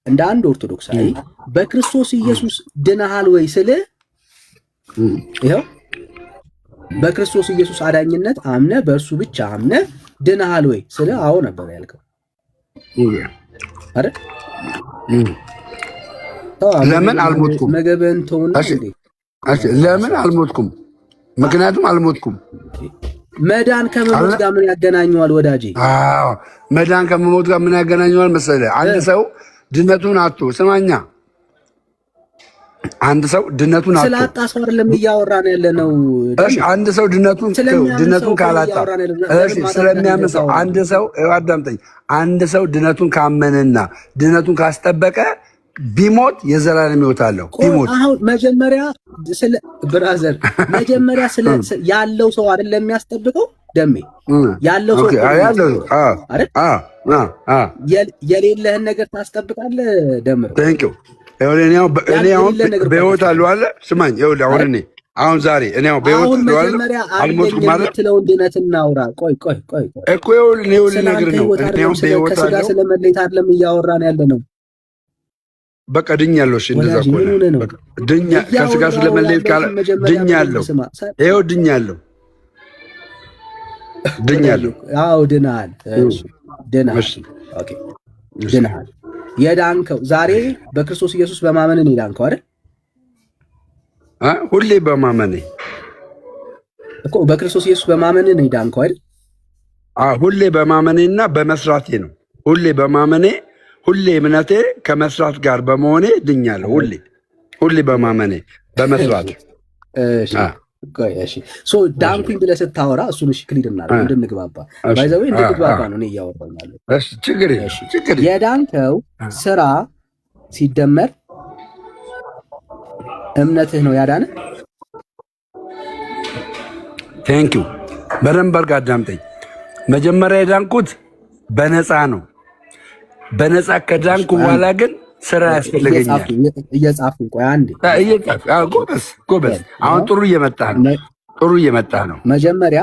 እንደ አንድ ኦርቶዶክሳዊ በክርስቶስ ኢየሱስ ድነሃል ወይ ስል ይኸው በክርስቶስ ኢየሱስ አዳኝነት አምነ በእርሱ ብቻ አምነ ድነሃል ወይ ስለ አዎ ነበር ያልከው። አይደል? ለምን አልሞትኩም? ምግብን ተውና እንዴ? ለምን አልሞትኩም? ምክንያቱም አልሞትኩም። መዳን ከመሞት ጋር ምን ያገናኘዋል ወዳጄ? አዎ መዳን ከመሞት ጋር ምን ያገናኘዋል መሰለህ? አንድ ሰው ድነቱን አጥቶ ስማኛ፣ አንድ ሰው ድነቱን አጥቶ ስላጣ ሰው አይደለም እያወራን ያለ ነው። እሺ አንድ ሰው ድነቱን ካላጣ እሺ፣ ስለሚያምሰው አንድ ሰው አዳምጠኝ። አንድ ሰው ድነቱን ካመነና ድነቱን ካስጠበቀ ቢሞት የዘላለም ሕይወት አለው። ቢሞት አሁን መጀመሪያ ብራዘር መጀመሪያ ያለው ሰው አይደለም የሚያስጠብቀው ደሜ ያለው ሰው የሌለህን ነገር ታስጠብቃለህ። ደምር እኔ አሁን በሕይወት አለው አለ። ስማኝ ይኸውልህ አሁን ዛሬ እኔ አሁን በሕይወት አለው አለ። አልሞትኩም ማለት የምትለውን ድነት እናውራ። ቆይ እኮ ይኸውልህ ነገር ነው። እኔ አሁን በሕይወት አለው ስለመለየት አይደለም እያወራን ያለ ነው። በቃ ድኛለሁ። እሺ እንደዛ ከሆነ ድኛ ከስጋ ስለመለየት ካለ ድኛለሁ። ይኸው ድኛለሁ። አዎ ድናል። ድናል። የዳንከው ዛሬ በክርስቶስ ኢየሱስ በማመን ነው የዳንከው አይደል? ሁሌ በማመኔ እኮ በክርስቶስ ኢየሱስ በማመን ነው የዳንከው አይደል? ሁሌ በማመኔና በመስራቴ ነው። ሁሌ በማመኔ ሁሌ እምነቴ ከመስራት ጋር በመሆኔ ድኛለሁ። ሁሌ በማመኔ በመስራት። እሺ ዳንኩኝ ብለህ ስታወራ እሱን እሺ ክሊር እናድርግ እንድንግባባ። ባይዘው እንድንግባባ ነው እኔ እያወራሁ ያለው። እሺ ችግር የለም። የዳንከው ስራ ሲደመር እምነትህ ነው ያዳነ። ቴንኪው። በደንብ አድርገህ አዳምጠኝ። መጀመሪያ የዳንኩት በነፃ ነው። በነፃ ከዳንኩ በኋላ ግን ስራ ያስፈልገኛል። እየጻፍኩ ቆይ አንዴ ጎበዝ። አሁን ጥሩ እየመጣህ ነው። መጀመሪያ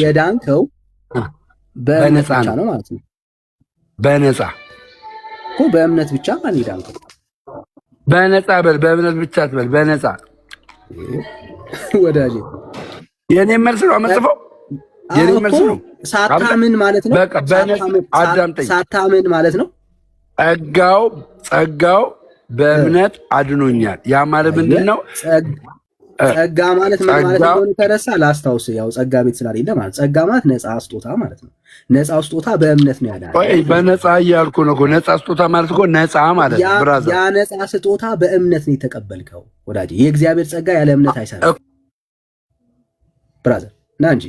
የዳንከው በነፃ ነው ማለት ነው። በነፃ እኮ በእምነት ብቻ ማን የዳንከው? በነፃ በል፣ በእምነት ብቻ ትበል። በነፃ ወዳጄ የኔ መልስ ነው የምጽፈው። የኔ መልስ ነው። ሳታምን ማለት ነው። አዳምጠኝ። ሳታምን ማለት ነው። ጸጋው በእምነት አድኖኛል። ያ ማለት ምንድን ነው? ጸጋ ማለት ምን ማለት እንደሆነ ተረሳ። ላስታውስ፣ ያው ጸጋ ቤት ስላሌለ ማለት ጸጋ ማለት ነፃ ስጦታ ማለት ነው። ነፃ ስጦታ በእምነት ነው ያዳነው። በነፃ እያልኩ ነው። ነፃ ስጦታ ማለት እኮ ነፃ ማለት ነው ብራዘር። ያ ነፃ ስጦታ በእምነት ነው የተቀበልከው ወዳጄ። የእግዚአብሔር ጸጋ ያለ እምነት አይሰራም ብራዘር። ና እንጂ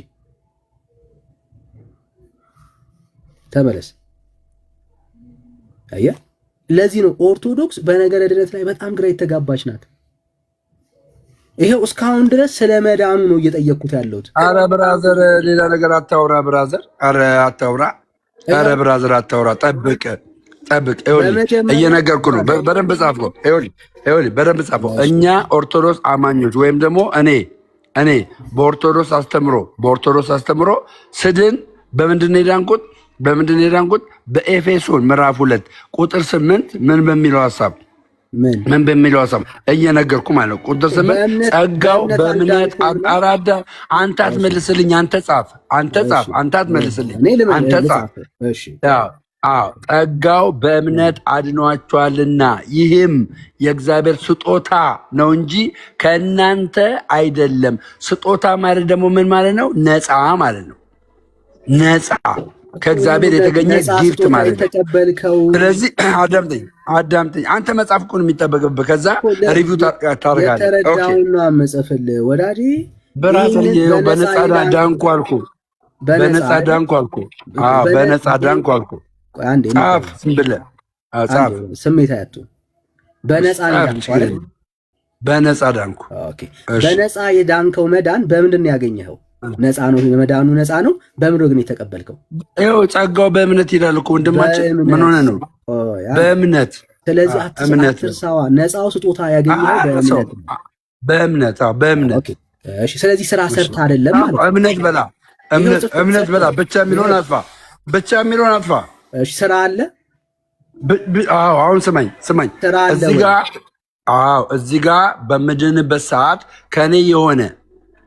ተመለስ። አየህ፣ ለዚህ ነው ኦርቶዶክስ በነገረ ድነት ላይ በጣም ግራ የተጋባች ናት። ይሄው እስካሁን ድረስ ስለ መዳኑ ነው እየጠየቅኩት ያለሁት። አረ ብራዘር ሌላ ነገር አታውራ ብራዘር። አረ አታውራ። አረ ብራዘር አታውራ። ጠብቅ። እየነገርኩ ነው። በደንብ ጻፈው። ይኸውልህ በደንብ ጻፈው። እኛ ኦርቶዶክስ አማኞች ወይም ደግሞ እኔ በኦርቶዶክስ አስተምሮ ስድን በምንድን ነው የዳንኩት? በኤፌሶን ምዕራፍ 2 ቁጥር 8 ምን በሚለው ሐሳብ እየነገርኩ ማለት ነው። ቁጥር 8 ጸጋው በእምነት አራዳ። አንተ አትመልስልኝ። አንተ ጻፍ። አንተ አትመልስልኝ። አንተ ጻፍ። ጸጋው በእምነት አድኗቸዋልና ይህም የእግዚአብሔር ስጦታ ነው እንጂ ከእናንተ አይደለም። ስጦታ ማለት ደግሞ ምን ማለት ነው? ነፃ ማለት ነው። ነፃ ከእግዚአብሔር የተገኘ ጊፍት ማለት ነው። ስለዚህ አዳምጠኝ። አንተ መጽሐፍ እኮ ነው የሚጠበቅብህ። ከዛ ሪቪው ታደርጋለህ። ወዳጄ በነፃ ዳንኩ አልኩ። በነፃ ዳንኩ አልኩ። ጻፍ፣ ዝም ብለህ ጻፍ። ስሜት አያቱ በነፃ ዳንኩ። በነፃ ዳንኩ። በነፃ የዳንከው መዳን በምንድን ነው ያገኘኸው? ነፃ ነው። መዳኑ ነፃ ነው። በምንድን ግን የተቀበልከው? ይኸው ጸጋው በእምነት ይላል እኮ ወንድማችን። ምን ሆነ ነው? በእምነት። ስለዚህ አትርሳዋ። ነፃው ስጦታ ያገኘኸው በእምነት። እሺ፣ ስለዚህ ስራ ሰርታ አይደለም ማለት እምነት በላ ብቻ የሚለውን አጥፋ። እሺ፣ ስራ አለ። አሁን ስማኝ። እዚህ ጋ በምድንበት ሰዓት ከእኔ የሆነ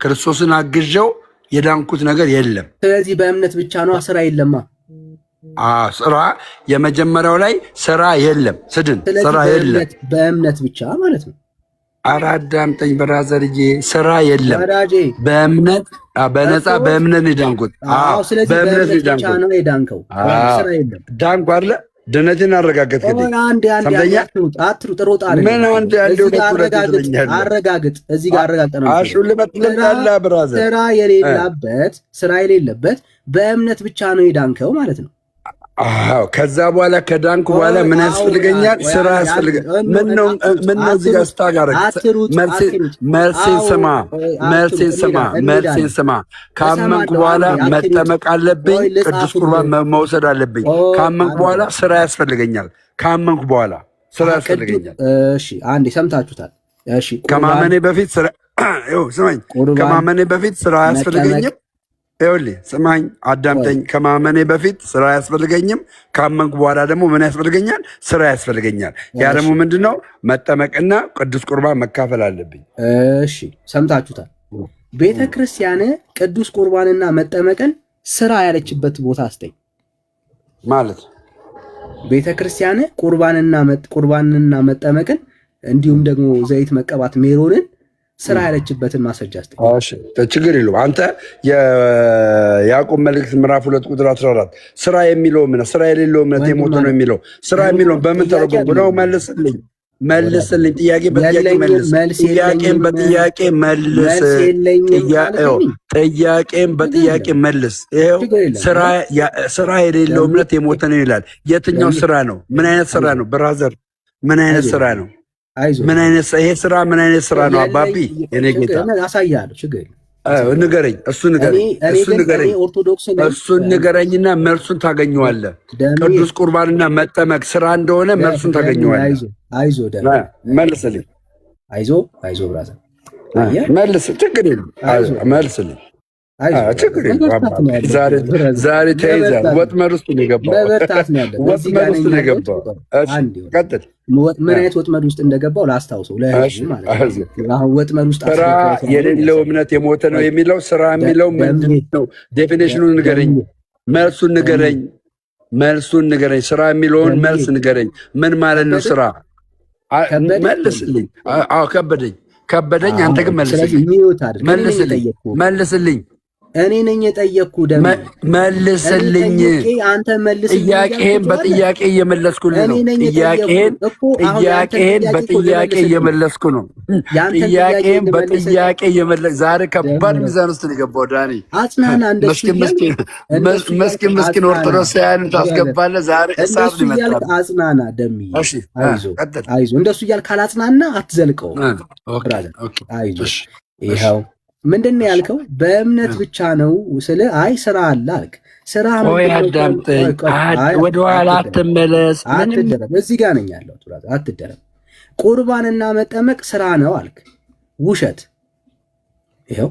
ክርስቶስን አግዤው የዳንኩት ነገር የለም። ስለዚህ በእምነት ብቻ ነው፣ ስራ የለማ። ስራ የመጀመሪያው ላይ ስራ የለም። ስድን ስራ የለም፣ በእምነት ብቻ ማለት ነው። ኧረ አዳምጠኝ ብራዘርዬ፣ ስራ የለም ወዳጄ። በእምነት በነፃ በእምነት ነው የዳንኩት። ስለዚህ በእምነት ብቻ ነው የዳንከው። ስራ የለም። ዳንኩ አይደለ? ድነትን አረጋገጥ። አረጋግጥ። እዚህ ጋር አረጋግጥ ነው። ስራ የሌለበት በእምነት ብቻ ነው የዳንከው ማለት ነው። ከዛ በኋላ ከዳንኩ በኋላ ምን ያስፈልገኛል? ስራ ያስፈልገኛል። ምን ነው እዚህ ጋር ስታጋረግ? መልሴን ስማ። ካመንኩ በኋላ መጠመቅ አለብኝ። ቅዱስ ቁርባን መውሰድ አለብኝ። ካመንኩ በኋላ ስራ ያስፈልገኛል። ካመንኩ በኋላ ስራ ያስፈልገኛል። እሺ፣ አንዴ ሰምታችሁታል። እሺ፣ ከማመኔ በፊት ስራ ስማኝ። ከማመኔ በፊት ስራ አያስፈልገኝም። ይኸውልህ ስማኝ፣ አዳምጠኝ። ከማመኔ በፊት ስራ አያስፈልገኝም። ካመንኩ በኋላ ደግሞ ምን ያስፈልገኛል? ስራ ያስፈልገኛል። ያ ደግሞ ምንድነው? መጠመቅና ቅዱስ ቁርባን መካፈል አለብኝ። እሺ ሰምታችሁታል። ቤተ ክርስቲያን ቅዱስ ቁርባንና መጠመቅን ስራ ያለችበት ቦታ አስጠኝ ማለት ቤተ ክርስቲያን ቁርባንና መጠመቅን እንዲሁም ደግሞ ዘይት መቀባት ሜሮንን ስራ ያለችበትን ማስረጃ አስጠኝ። ችግር የለውም። አንተ የያዕቆብ መልእክት ምዕራፍ 2 ቁጥር 14 ስራ የሚለው እምነት ስራ የሌለው እምነት የሞተ ነው የሚለው ስራ የሚለውን በምን ተረጎም ነው? መልስልኝ። ጥያቄ በጥያቄ መልስ። ጥያቄን በጥያቄ መልስ። ጥያቄን በጥያቄ መልስ። ይኸው ስራ የሌለው እምነት የሞተ ነው ይላል። የትኛው ስራ ነው? ምን አይነት ስራ ነው? ብራዘር ምን አይነት ስራ ነው? ምን አይነት ይሄ ስራ ምን አይነት ስራ ነው? አባቢ የኔ ጌታ አሳያለሁ። ችግር ንገረኝ። እሱን ንገረኝና መልሱን ታገኘዋለህ። ቅዱስ ቁርባንና መጠመቅ ስራ እንደሆነ መልሱን ታገኘዋለህ። መልስልኝ። አይዞህ ብራዘር መልስ። ችግር የለም መልስልኝ። ችግር ዛሬ ተይዘህ ወጥመድ ውስጥ ነው የገባው። ቀጥል። ምን አይነት ወጥመድ ውስጥ እንደገባው ላስታውሰው። ወጥመድ ውስጥ ስራ የሌለው እምነት የሞተ ነው የሚለው ስራ የሚለው ምንድን ነው? ዴፊኔሽኑን ንገረኝ፣ መልሱን ንገረኝ። ስራ የሚለውን መልስ ንገረኝ። ምን ማለት ነው ስራ? መልስልኝ። ከበደኝ። አንተ ግን መልስልኝ። እኔ ነኝ የጠየቅኩ። መልስልኝ። ጥያቄህን በጥያቄ እየመለስኩልህ ነው። ጥያቄህን በጥያቄ እየመለስኩ ነው። ጥያቄህን በጥያቄ እየመለስ ዛሬ ከባድ ሚዛን ውስጥ ነው የገባው። ዳኒ አጽናና። ምስኪን ኦርቶዶክሳውያንን ታስገባለህ። ዛሬ እሳት ሊመጣ አጽናና። ደምዬ አይዞህ። እንደሱ እያልክ ካላጽናና አትዘልቀው። አይዞህ። ይኸው ምንድን ነው ያልከው? በእምነት ብቻ ነው ስለ አይ ስራ አለ አልክ። ስራ አዳምጠኝ፣ ወደኋላ አትመለስ። አትደረም። እዚህ ጋር ነኝ ያለው። አትደረም። ቁርባንና መጠመቅ ስራ ነው አልክ። ውሸት። ይኸው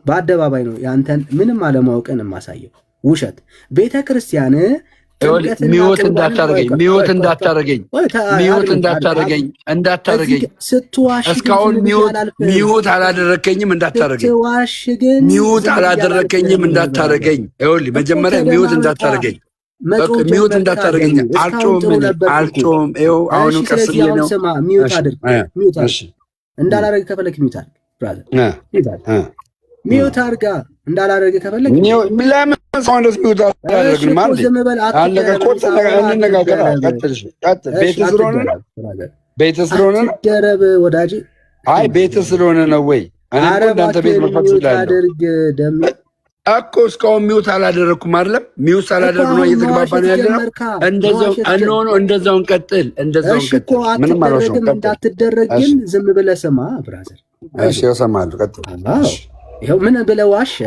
በአደባባይ ነው ያንተን ምንም አለማወቅን የማሳየው። ውሸት። ቤተ ክርስቲያን ሚውት እንዳታረገኝ እስካሁን ሚውት አላደረከኝም። እንዳታረገኝ ይኸውልህ፣ መጀመሪያ ሚውት እንዳታረገኝ። አልጮም። ይኸው አሁንም ቀስ ብዬ ነው። እንዳላረግ ከፈለክ ሚውት አድርግ ብራዘር። ሚውት አድርጋ እንዳላረግ ከፈለክ ለምን ሰው እንደዚህ ሚውት አላደርግም ማለት አለቀ። እንነጋገር። ቀጥል። ቤት ስለሆነ ነው ደረብ ወዳጅ። አይ ቤት ስለሆነ ነው ወይ? እኔ እንዳንተ ቤት መፈት ስላደርግ ደም እኮ እስካሁን ሚውት አላደረኩም አይደለም? ሚውት አላደረግ ነው እየተግባባን ያለ ነው። እንደዛውን ቀጥል። ምንም አልወሰንም። እንዳትደረግ ግን ዝም ብለህ ስማ ብራዘር። እሺ እሰማለሁ። ቀጥል። ይኸው ምን ብለህ ዋሸ?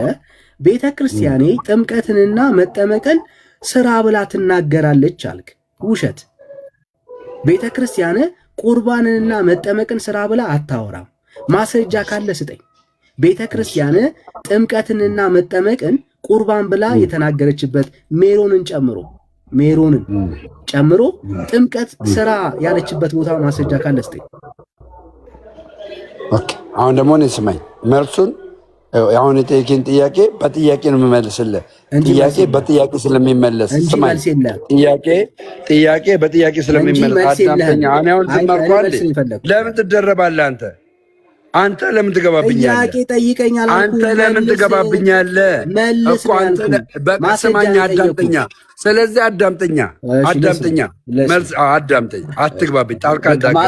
ቤተ ክርስቲያኔ ጥምቀትንና መጠመቅን ስራ ብላ ትናገራለች አልክ። ውሸት። ቤተ ክርስቲያን ቁርባንንና መጠመቅን ስራ ብላ አታወራም። ማስረጃ ካለ ስጠኝ። ቤተ ክርስቲያን ጥምቀትንና መጠመቅን ቁርባን ብላ የተናገረችበት ሜሮንን ጨምሮ ጥምቀት ስራ ያለችበት ቦታ ማስረጃ ካለ ስጠኝ። ኦኬ፣ አሁን ደግሞ እኔ ስማኝ፣ መልሱን አሁን የጠየቀኝ ጥያቄ በጥያቄ ነው የምመልስልህ። ጥያቄ በጥያቄ ስለሚመለስ ስማኝ፣ ጥያቄ በጥያቄ ስለሚመለስ አዳምጠኛ። እኔ አሁን ዝም አልኩህ። ለምን ትደረባለህ አንተ? አንተ ለምን ትገባብኛለህ? አንተ ለምን ትገባብኛለህ እኮ አንተ። በቃ ስማኝ፣ አዳምጠኛ። ስለዚህ አዳምጠኛ፣ መልስ አዳምጠኝ፣ አትግባብኝ፣ ጣልቃ እንዳትገባ።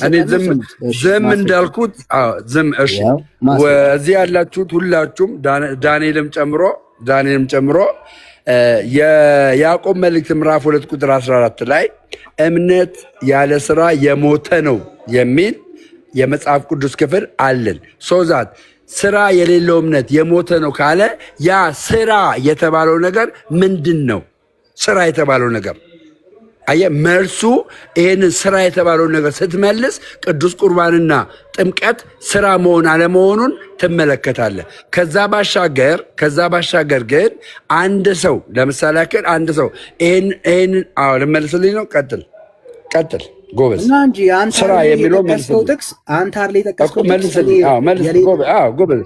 እኔ ዝም እንዳልኩት ዝም። እሺ፣ እዚህ ያላችሁት ሁላችሁም ዳንኤልም ጨምሮ የያዕቆብ መልእክት ምዕራፍ 2 ቁጥር 14 ላይ እምነት ያለ ስራ የሞተ ነው የሚል የመጽሐፍ ቅዱስ ክፍል አለን። ሶዛት ስራ የሌለው እምነት የሞተ ነው ካለ ያ ስራ የተባለው ነገር ምንድን ነው? ስራ የተባለው ነገር አየህ፣ መልሱ ይህንን ስራ የተባለውን ነገር ስትመልስ ቅዱስ ቁርባንና ጥምቀት ስራ መሆን አለመሆኑን ትመለከታለህ። ከዛ ባሻገር ግን አንድ ሰው ለምሳሌ ያክል አንድ ሰው ይህንን ልመልስልኝ ነው። ቀጥል ጎበዝ። ስራ የሚለው ጥቅስ አንተ አርሌ ጠቀስከው ጎበዝ።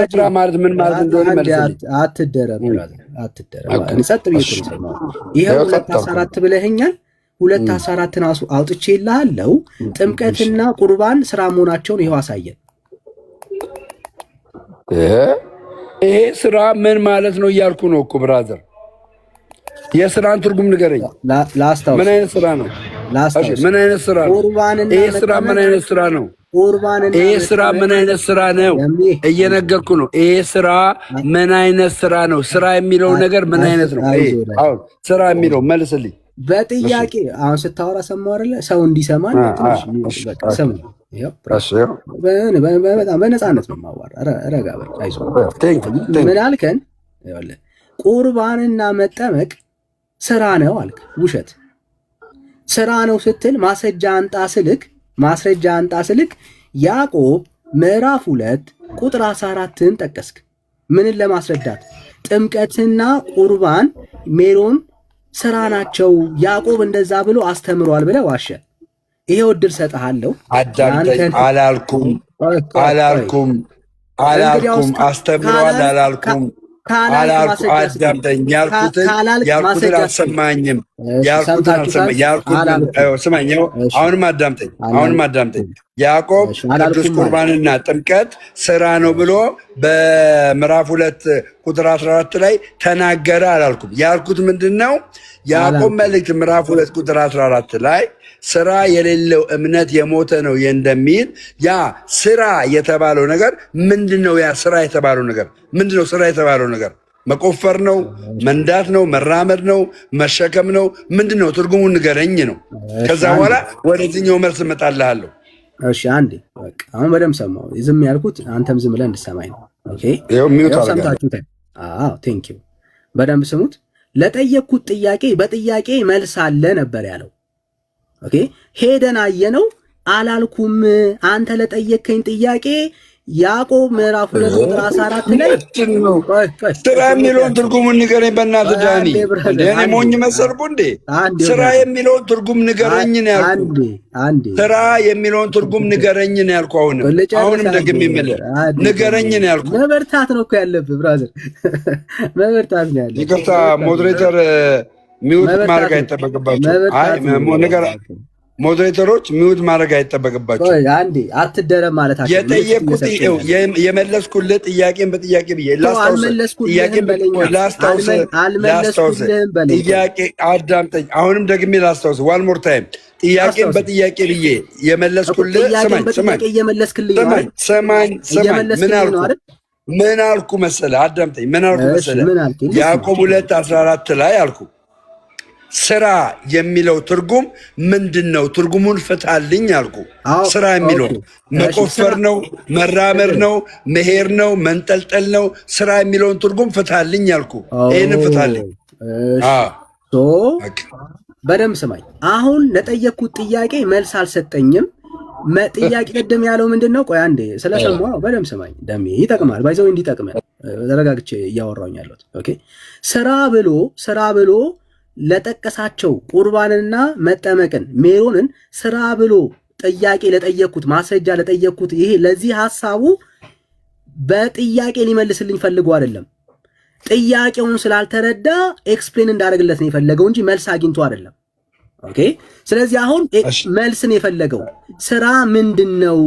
ስራ ማለት ምን ማለት እንደሆነ መልስልኝ። አትደረብ። ጸጥ ብዬ ይሄ 2:14 ብለኸኛል። 2:14 አውጥቼልሃለሁ። ጥምቀትና ቁርባን ስራ መሆናቸውን ይኸው አሳየን። ይሄ ስራ ምን ማለት ነው እያልኩ ነው እኮ ብራዘር። የስራን ትርጉም ንገረኝ። ምን አይነት ስራ ነው? ምን አይነት ስራ ነው? ይሄ ስራ ምን አይነት ስራ ነው? ይሄ ስራ ምን አይነት ስራ ነው? እየነገርኩ ነው። ይሄ ስራ ምን አይነት ስራ ነው? ስራ የሚለው ነገር ምን አይነት ነው? አሁን ስራ የሚለው መልስልኝ በጥያቄ። አሁን ስታወራ ሰማሁ አይደለ? ሰው እንዲሰማ በጣም በነፃነት ነው የማዋራ። ረጋ በል፣ አይዞህ። ምን አልከን? ቁርባንና መጠመቅ ስራ ነው አልክ። ውሸት። ስራ ነው ስትል ማስረጃ አንጣ ስልክ ያዕቆብ ምዕራፍ 2 ቁጥር 14ን ጠቀስክ። ምንን ለማስረዳት? ጥምቀትና ቁርባን ሜሮን ስራ ናቸው፣ ያዕቆብ እንደዛ ብሎ አስተምሯል ብለህ ዋሸ። ይሄው እድል ሰጥሃለሁ። አላልኩም፣ አስተምሯል አላልኩም። አዳምጠኝ። ያልኩትን አልሰማኝም። አሁንም አዳምጠኝ። ያዕቆብ ቅዱስ ቁርባንና ጥምቀት ስራ ነው ብሎ በምዕራፍ 2 ቁጥር 14 ላይ ተናገረ አላልኩም። ያልኩት ምንድን ነው? ያዕቆብ መልእክት ምዕራፍ 2 ቁጥር 14 ላይ ስራ የሌለው እምነት የሞተ ነው እንደሚል ያ ስራ የተባለው ነገር ምንድን ነው? ያ ስራ የተባለው ነገር ምንድን ነው? ስራ የተባለው ነገር መቆፈር ነው? መንዳት ነው? መራመድ ነው? መሸከም ነው? ምንድን ነው? ትርጉሙን ንገረኝ ነው። ከዛ በኋላ ወደዚህኛው መልስ እመጣልሃለሁ። እሺ፣ አንዴ በቃ አሁን በደምብ ሰማሁ። ዝም ያልኩት አንተም ዝም ብለህ እንድትሰማኝ ነው። ኦኬ፣ ሰምታችሁታል? አዎ፣ ቴንክ ዩ። በደምብ ስሙት። ለጠየቅኩት ጥያቄ በጥያቄ መልስ አለ ነበር ያለው። ኦኬ፣ ሄደን አየነው አላልኩም። አንተ ለጠየከኝ ጥያቄ ያዕቆብ ምዕራፍ 2 ቁጥር 14 ላይ ስራ የሚለውን ትርጉሙን ንገረኝ በእናትህ ዳኒ። እኔ ሞኝ መሰልኩ እንዴ? ስራ የሚለውን ትርጉም ንገረኝ ነው ያልኩ። ስራ የሚለውን ትርጉም ንገረኝ ነው ያልኩ። አሁንም ደግሜ የምልህ ንገረኝ ነው ያልኩ። መበርታት ነው እኮ ያለብህ ብራዘር፣ መበርታት ነው ያለብህ። ይቅርታ ሞዴሬተር ሚውት ማድረግ አይጠበቅባቸው። ሞዴሬተሮች ሚውት ማድረግ አይጠበቅባቸው። አንዴ አትደረም ማለታቸው የጠየቁት የመለስኩልህ ጥያቄን በጥያቄ ብዬ ላስታውስ። ጥያቄ አዳምጠኝ። አሁንም ደግሜ ላስታውስ። ዋን ሞር ታይም ጥያቄን በጥያቄ ብዬ የመለስኩልህ። ምን አልኩ መሰለህ? አዳምጠኝ። ምን አልኩ መሰለህ? ያዕቆብ 2:14 ላይ አልኩ ስራ የሚለው ትርጉም ምንድን ነው? ትርጉሙን ፍታልኝ አልኩ። ስራ የሚለው መቆፈር ነው፣ መራመድ ነው፣ መሄድ ነው፣ መንጠልጠል ነው። ስራ የሚለውን ትርጉም ፍታልኝ አልኩ። ይህንን ፍታልኝ። በደምብ ስማኝ። አሁን ለጠየቅኩት ጥያቄ መልስ አልሰጠኝም። ጥያቄ ቀደም ያለው ምንድን ነው? ቆይ አንዴ ስለሰማሁ በደምብ ስማኝ። ደሜ ይጠቅማል፣ ባይዘው እንዲጠቅም ተረጋግቼ እያወራሁኝ ያለሁት። ኦኬ፣ ስራ ብሎ ለጠቀሳቸው ቁርባንና መጠመቅን ሜሮንን ስራ ብሎ ጥያቄ ለጠየቅኩት ማስረጃ ለጠየቅኩት ይሄ ለዚህ ሐሳቡ በጥያቄ ሊመልስልኝ ፈልጎ አይደለም። ጥያቄውን ስላልተረዳ ኤክስፕሌን እንዳደረግለት ነው የፈለገው እንጂ መልስ አግኝቶ አይደለም። ኦኬ። ስለዚህ አሁን መልስን የፈለገው ስራ ምንድነው?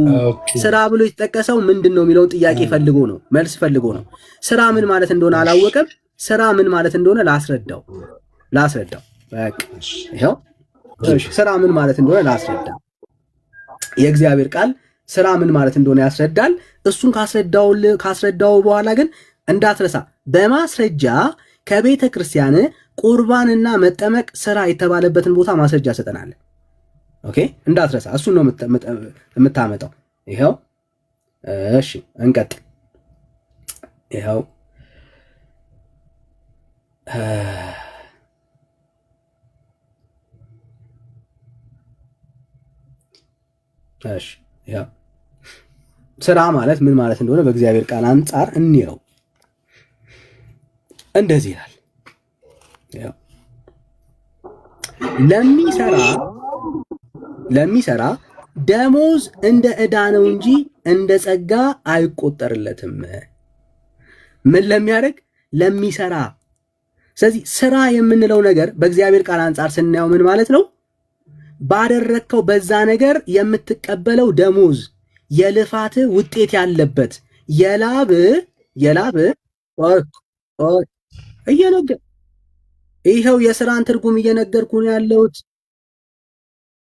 ስራ ብሎ የተጠቀሰው ምንድነው የሚለውን ጥያቄ ፈልጎ ነው፣ መልስ ፈልጎ ነው። ስራ ምን ማለት እንደሆነ አላወቀም። ስራ ምን ማለት እንደሆነ ላስረዳው። በቃ ይሄው ስራ ምን ማለት እንደሆነ ላስረዳው። የእግዚአብሔር ቃል ስራ ምን ማለት እንደሆነ ያስረዳል። እሱን ካስረዳው በኋላ ግን እንዳትረሳ በማስረጃ ከቤተ ክርስቲያን ቁርባንና መጠመቅ ስራ የተባለበትን ቦታ ማስረጃ ሰጠናል። ኦኬ እንዳትረሳ፣ እሱን ነው የምታመጣው። ይሄው እሺ፣ እንቀጥል። ይሄው እሺ፣ ያው ስራ ማለት ምን ማለት እንደሆነ በእግዚአብሔር ቃል አንጻር እንየው። እንደዚህ ይላል፣ ያው ለሚሰራ ደሞዝ እንደ ዕዳ ነው እንጂ እንደ ጸጋ አይቆጠርለትም። ምን ለሚያደርግ? ለሚሰራ። ስለዚህ ስራ የምንለው ነገር በእግዚአብሔር ቃል አንጻር ስናየው ምን ማለት ነው? ባደረግከው በዛ ነገር የምትቀበለው ደሞዝ፣ የልፋት ውጤት ያለበት የላብ ይኸው የስራን ትርጉም እየነገርኩ ነው ያለሁት።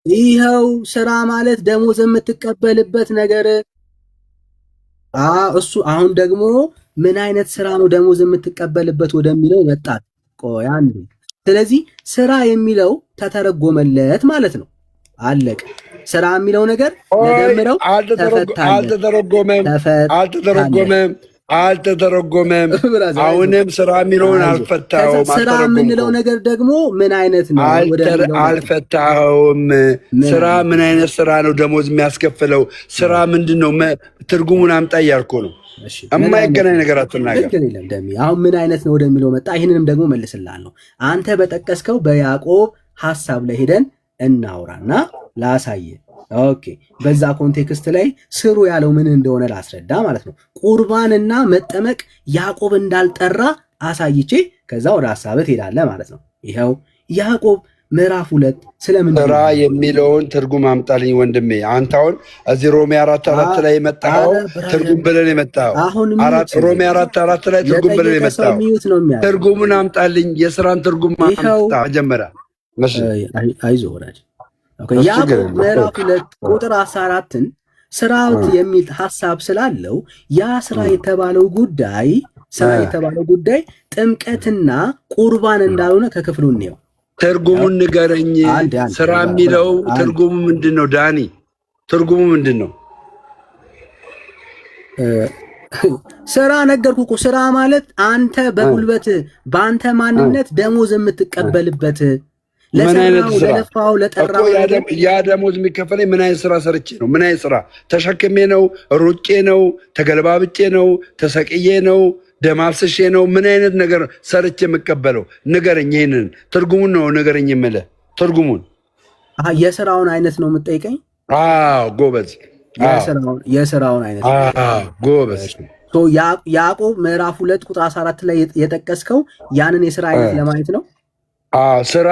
ይኸው ስራ ማለት ደሞዝ የምትቀበልበት ነገር እሱ። አሁን ደግሞ ምን አይነት ስራ ነው ደሞዝ የምትቀበልበት ወደሚለው መጣት። ቆይ አንዴ። ስለዚህ ስራ የሚለው ተተረጎመለት ማለት ነው። አለቀ። ስራ የሚለው ነገር ለደምረው አልተተረጎመም። አሁንም ስራ የሚለውን አልፈታኸውም። ስራ የምንለው ነገር ደግሞ ምን አይነት ነው? አልፈታኸውም። ስራ ምን አይነት ስራ ነው ደሞዝ የሚያስከፍለው? ስራ ምንድን ነው? ትርጉሙን አምጣ እያልኩ ነው። የማይገናኝ ነገር አትናገር። አሁን ምን አይነት ነው ወደሚለው መጣ። ይህንንም ደግሞ መልስልሃለሁ። አንተ በጠቀስከው በያዕቆብ ሀሳብ ላይ ሄደን እናውራና ላሳየ። ኦኬ፣ በዛ ኮንቴክስት ላይ ስሩ ያለው ምን እንደሆነ ላስረዳ ማለት ነው። ቁርባንና መጠመቅ ያዕቆብ እንዳልጠራ አሳይቼ ከዛ ወደ ሀሳብህ ትሄዳለህ ማለት ነው። ይኸው ያዕቆብ ምዕራፍ 2 ስለምን ስራ የሚለውን ትርጉም አምጣልኝ ወንድሜ። አንተ አሁን እዚህ ሮሜ 4:4 ላይ የመጣኸው ትርጉም ብለን የመጣኸው ሮሜ 4:4 ላይ ትርጉም ብለን የመጣኸው ትርጉሙን አምጣልኝ። የስራን ትርጉም አምጣ መጀመሪያ። አይዞህ ወዳጅ። ያዕቆብ ምዕራፍ 2 ቁጥር 14ን ስርዓት የሚል ሐሳብ ስላለው ያ ስራ የተባለው ጉዳይ ጥምቀትና ቁርባን እንዳልሆነ ከክፍሉ እንየው። ትርጉሙን ንገረኝ። ስራ የሚለው ትርጉሙ ምንድን ነው? ዳኒ ትርጉሙ ምንድን ነው? ስራ ነገርኩ እኮ። ስራ ማለት አንተ በጉልበት በአንተ ማንነት ደሞዝ የምትቀበልበት ለለፋው ለጠራው። ያ ደሞዝ የሚከፈለኝ ምን አይነት ስራ ሰርቼ ነው? ምን አይነት ስራ ተሸክሜ ነው? ሩጬ ነው? ተገልባብጬ ነው? ተሰቅዬ ነው? ደም አፍስሼ ነው? ምን አይነት ነገር ሰርቼ የምቀበለው? ንገረኝ። ይሄንን ትርጉሙን ነው ንገረኝ የምልህ ትርጉሙን። የስራውን አይነት ነው የምትጠይቀኝ? ጎበዝ። የስራውን አይነት ጎበዝ። ያዕቆብ ምዕራፍ 2 ቁጥር 14 ላይ የጠቀስከው ያንን የስራ አይነት ለማየት ነው። ስራ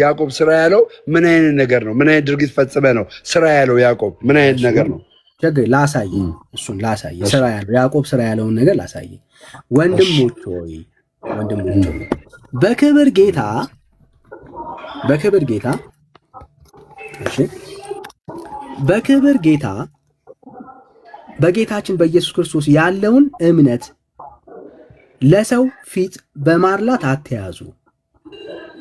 ያዕቆብ ስራ ያለው ምን አይነት ነገር ነው? ምን አይነት ድርጊት ፈጽመ ነው ስራ ያለው ያዕቆብ? ምን አይነት ነገር ነው? ላሳይ፣ እሱን ላሳይ። ስራ ያለው ያዕቆብ ስራ ያለውን ነገር ላሳይ። ወንድሞች ሆይ በክብር ጌታ በጌታችን በኢየሱስ ክርስቶስ ያለውን እምነት ለሰው ፊት በማርላት አትያዙ።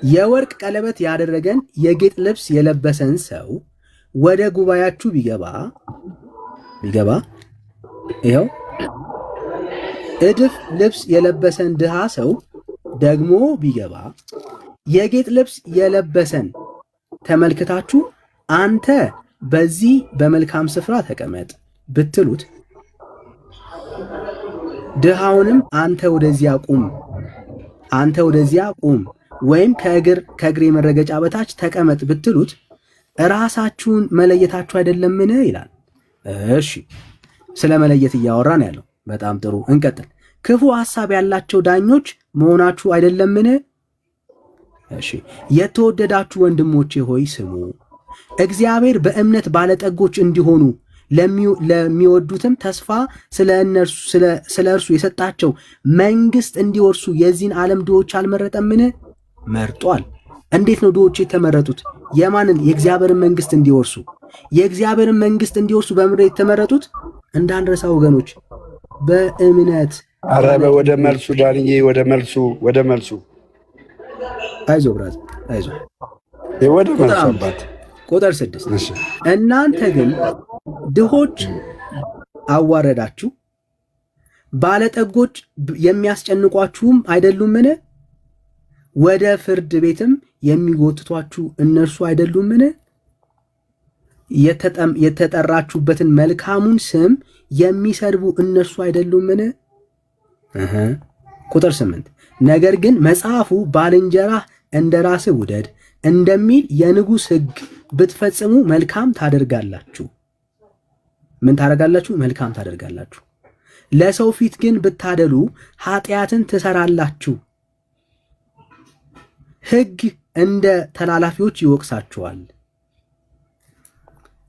የወርቅ ቀለበት ያደረገን የጌጥ ልብስ የለበሰን ሰው ወደ ጉባኤያችሁ ቢገባ ይኸው እድፍ ልብስ የለበሰን ድሃ ሰው ደግሞ ቢገባ የጌጥ ልብስ የለበሰን ተመልክታችሁ አንተ በዚህ በመልካም ስፍራ ተቀመጥ ብትሉት፣ ድሃውንም አንተ ወደዚያ ቁም ወይም ከእግሬ መረገጫ በታች ተቀመጥ ብትሉት ራሳችሁን መለየታችሁ አይደለምን? ይላል። እሺ፣ ስለ መለየት እያወራን ያለው በጣም ጥሩ እንቀጥል። ክፉ ሐሳብ ያላቸው ዳኞች መሆናችሁ አይደለምን? እሺ የተወደዳችሁ ወንድሞቼ ሆይ ስሙ። እግዚአብሔር በእምነት ባለጠጎች እንዲሆኑ ለሚወዱትም ተስፋ ስለ እርሱ የሰጣቸው መንግሥት እንዲወርሱ የዚህን ዓለም ድሆች አልመረጠምን? መርጧል። እንዴት ነው ድሆች የተመረጡት? የማንን? የእግዚአብሔርን መንግሥት እንዲወርሱ። የእግዚአብሔርን መንግሥት እንዲወርሱ በምድር የተመረጡት እንዳንረሳ ወገኖች በእምነት። ኧረ ወደ መልሱ ዳንዬ፣ ወደ መልሱ አይዞህ ብራዘር አይዞህ። ወደ መልሱ አባት ቁጥር 6 እናንተ ግን ድሆች አዋረዳችሁ፣ ባለጠጎች የሚያስጨንቋችሁም አይደሉምን? ወደ ፍርድ ቤትም የሚጎትቷችሁ እነርሱ አይደሉምን? የተጠራችሁበትን መልካሙን ስም የሚሰድቡ እነርሱ አይደሉምን? ቁጥር 8 ነገር ግን መጽሐፉ ባልንጀራህ እንደ ራስህ ውደድ እንደሚል የንጉሥ ሕግ ብትፈጽሙ መልካም ታደርጋላችሁ። ምን ታደርጋላችሁ? መልካም ታደርጋላችሁ። ለሰው ፊት ግን ብታደሉ ኃጢአትን ትሰራላችሁ። ሕግ እንደ ተላላፊዎች ይወቅሳችኋል።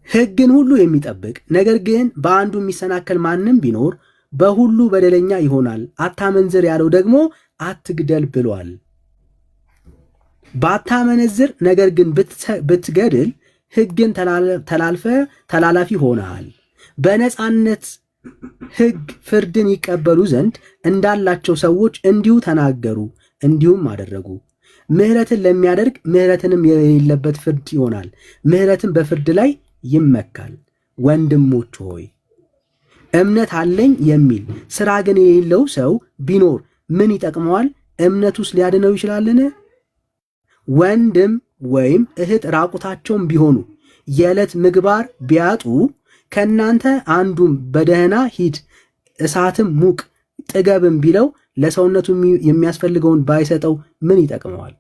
ሕግን ሁሉ የሚጠብቅ ነገር ግን በአንዱ የሚሰናከል ማንም ቢኖር በሁሉ በደለኛ ይሆናል። አታመንዝር ያለው ደግሞ አትግደል ብሏል። ባታመነዝር ነገር ግን ብትገድል ሕግን ተላላፊ ሆነሃል። በነፃነት ሕግ ፍርድን ይቀበሉ ዘንድ እንዳላቸው ሰዎች እንዲሁ ተናገሩ፣ እንዲሁም አደረጉ። ምሕረትን ለሚያደርግ ምሕረትንም የሌለበት ፍርድ ይሆናል፣ ምሕረትን በፍርድ ላይ ይመካል። ወንድሞች ሆይ እምነት አለኝ የሚል ሥራ ግን የሌለው ሰው ቢኖር ምን ይጠቅመዋል? እምነቱስ ሊያድነው ይችላልን? ወንድም ወይም እህት ራቁታቸውን ቢሆኑ የዕለት ምግባር ቢያጡ ከእናንተ አንዱም በደህና ሂድ እሳትም ሙቅ ጥገብም ቢለው ለሰውነቱ የሚያስፈልገውን ባይሰጠው ምን ይጠቅመዋል?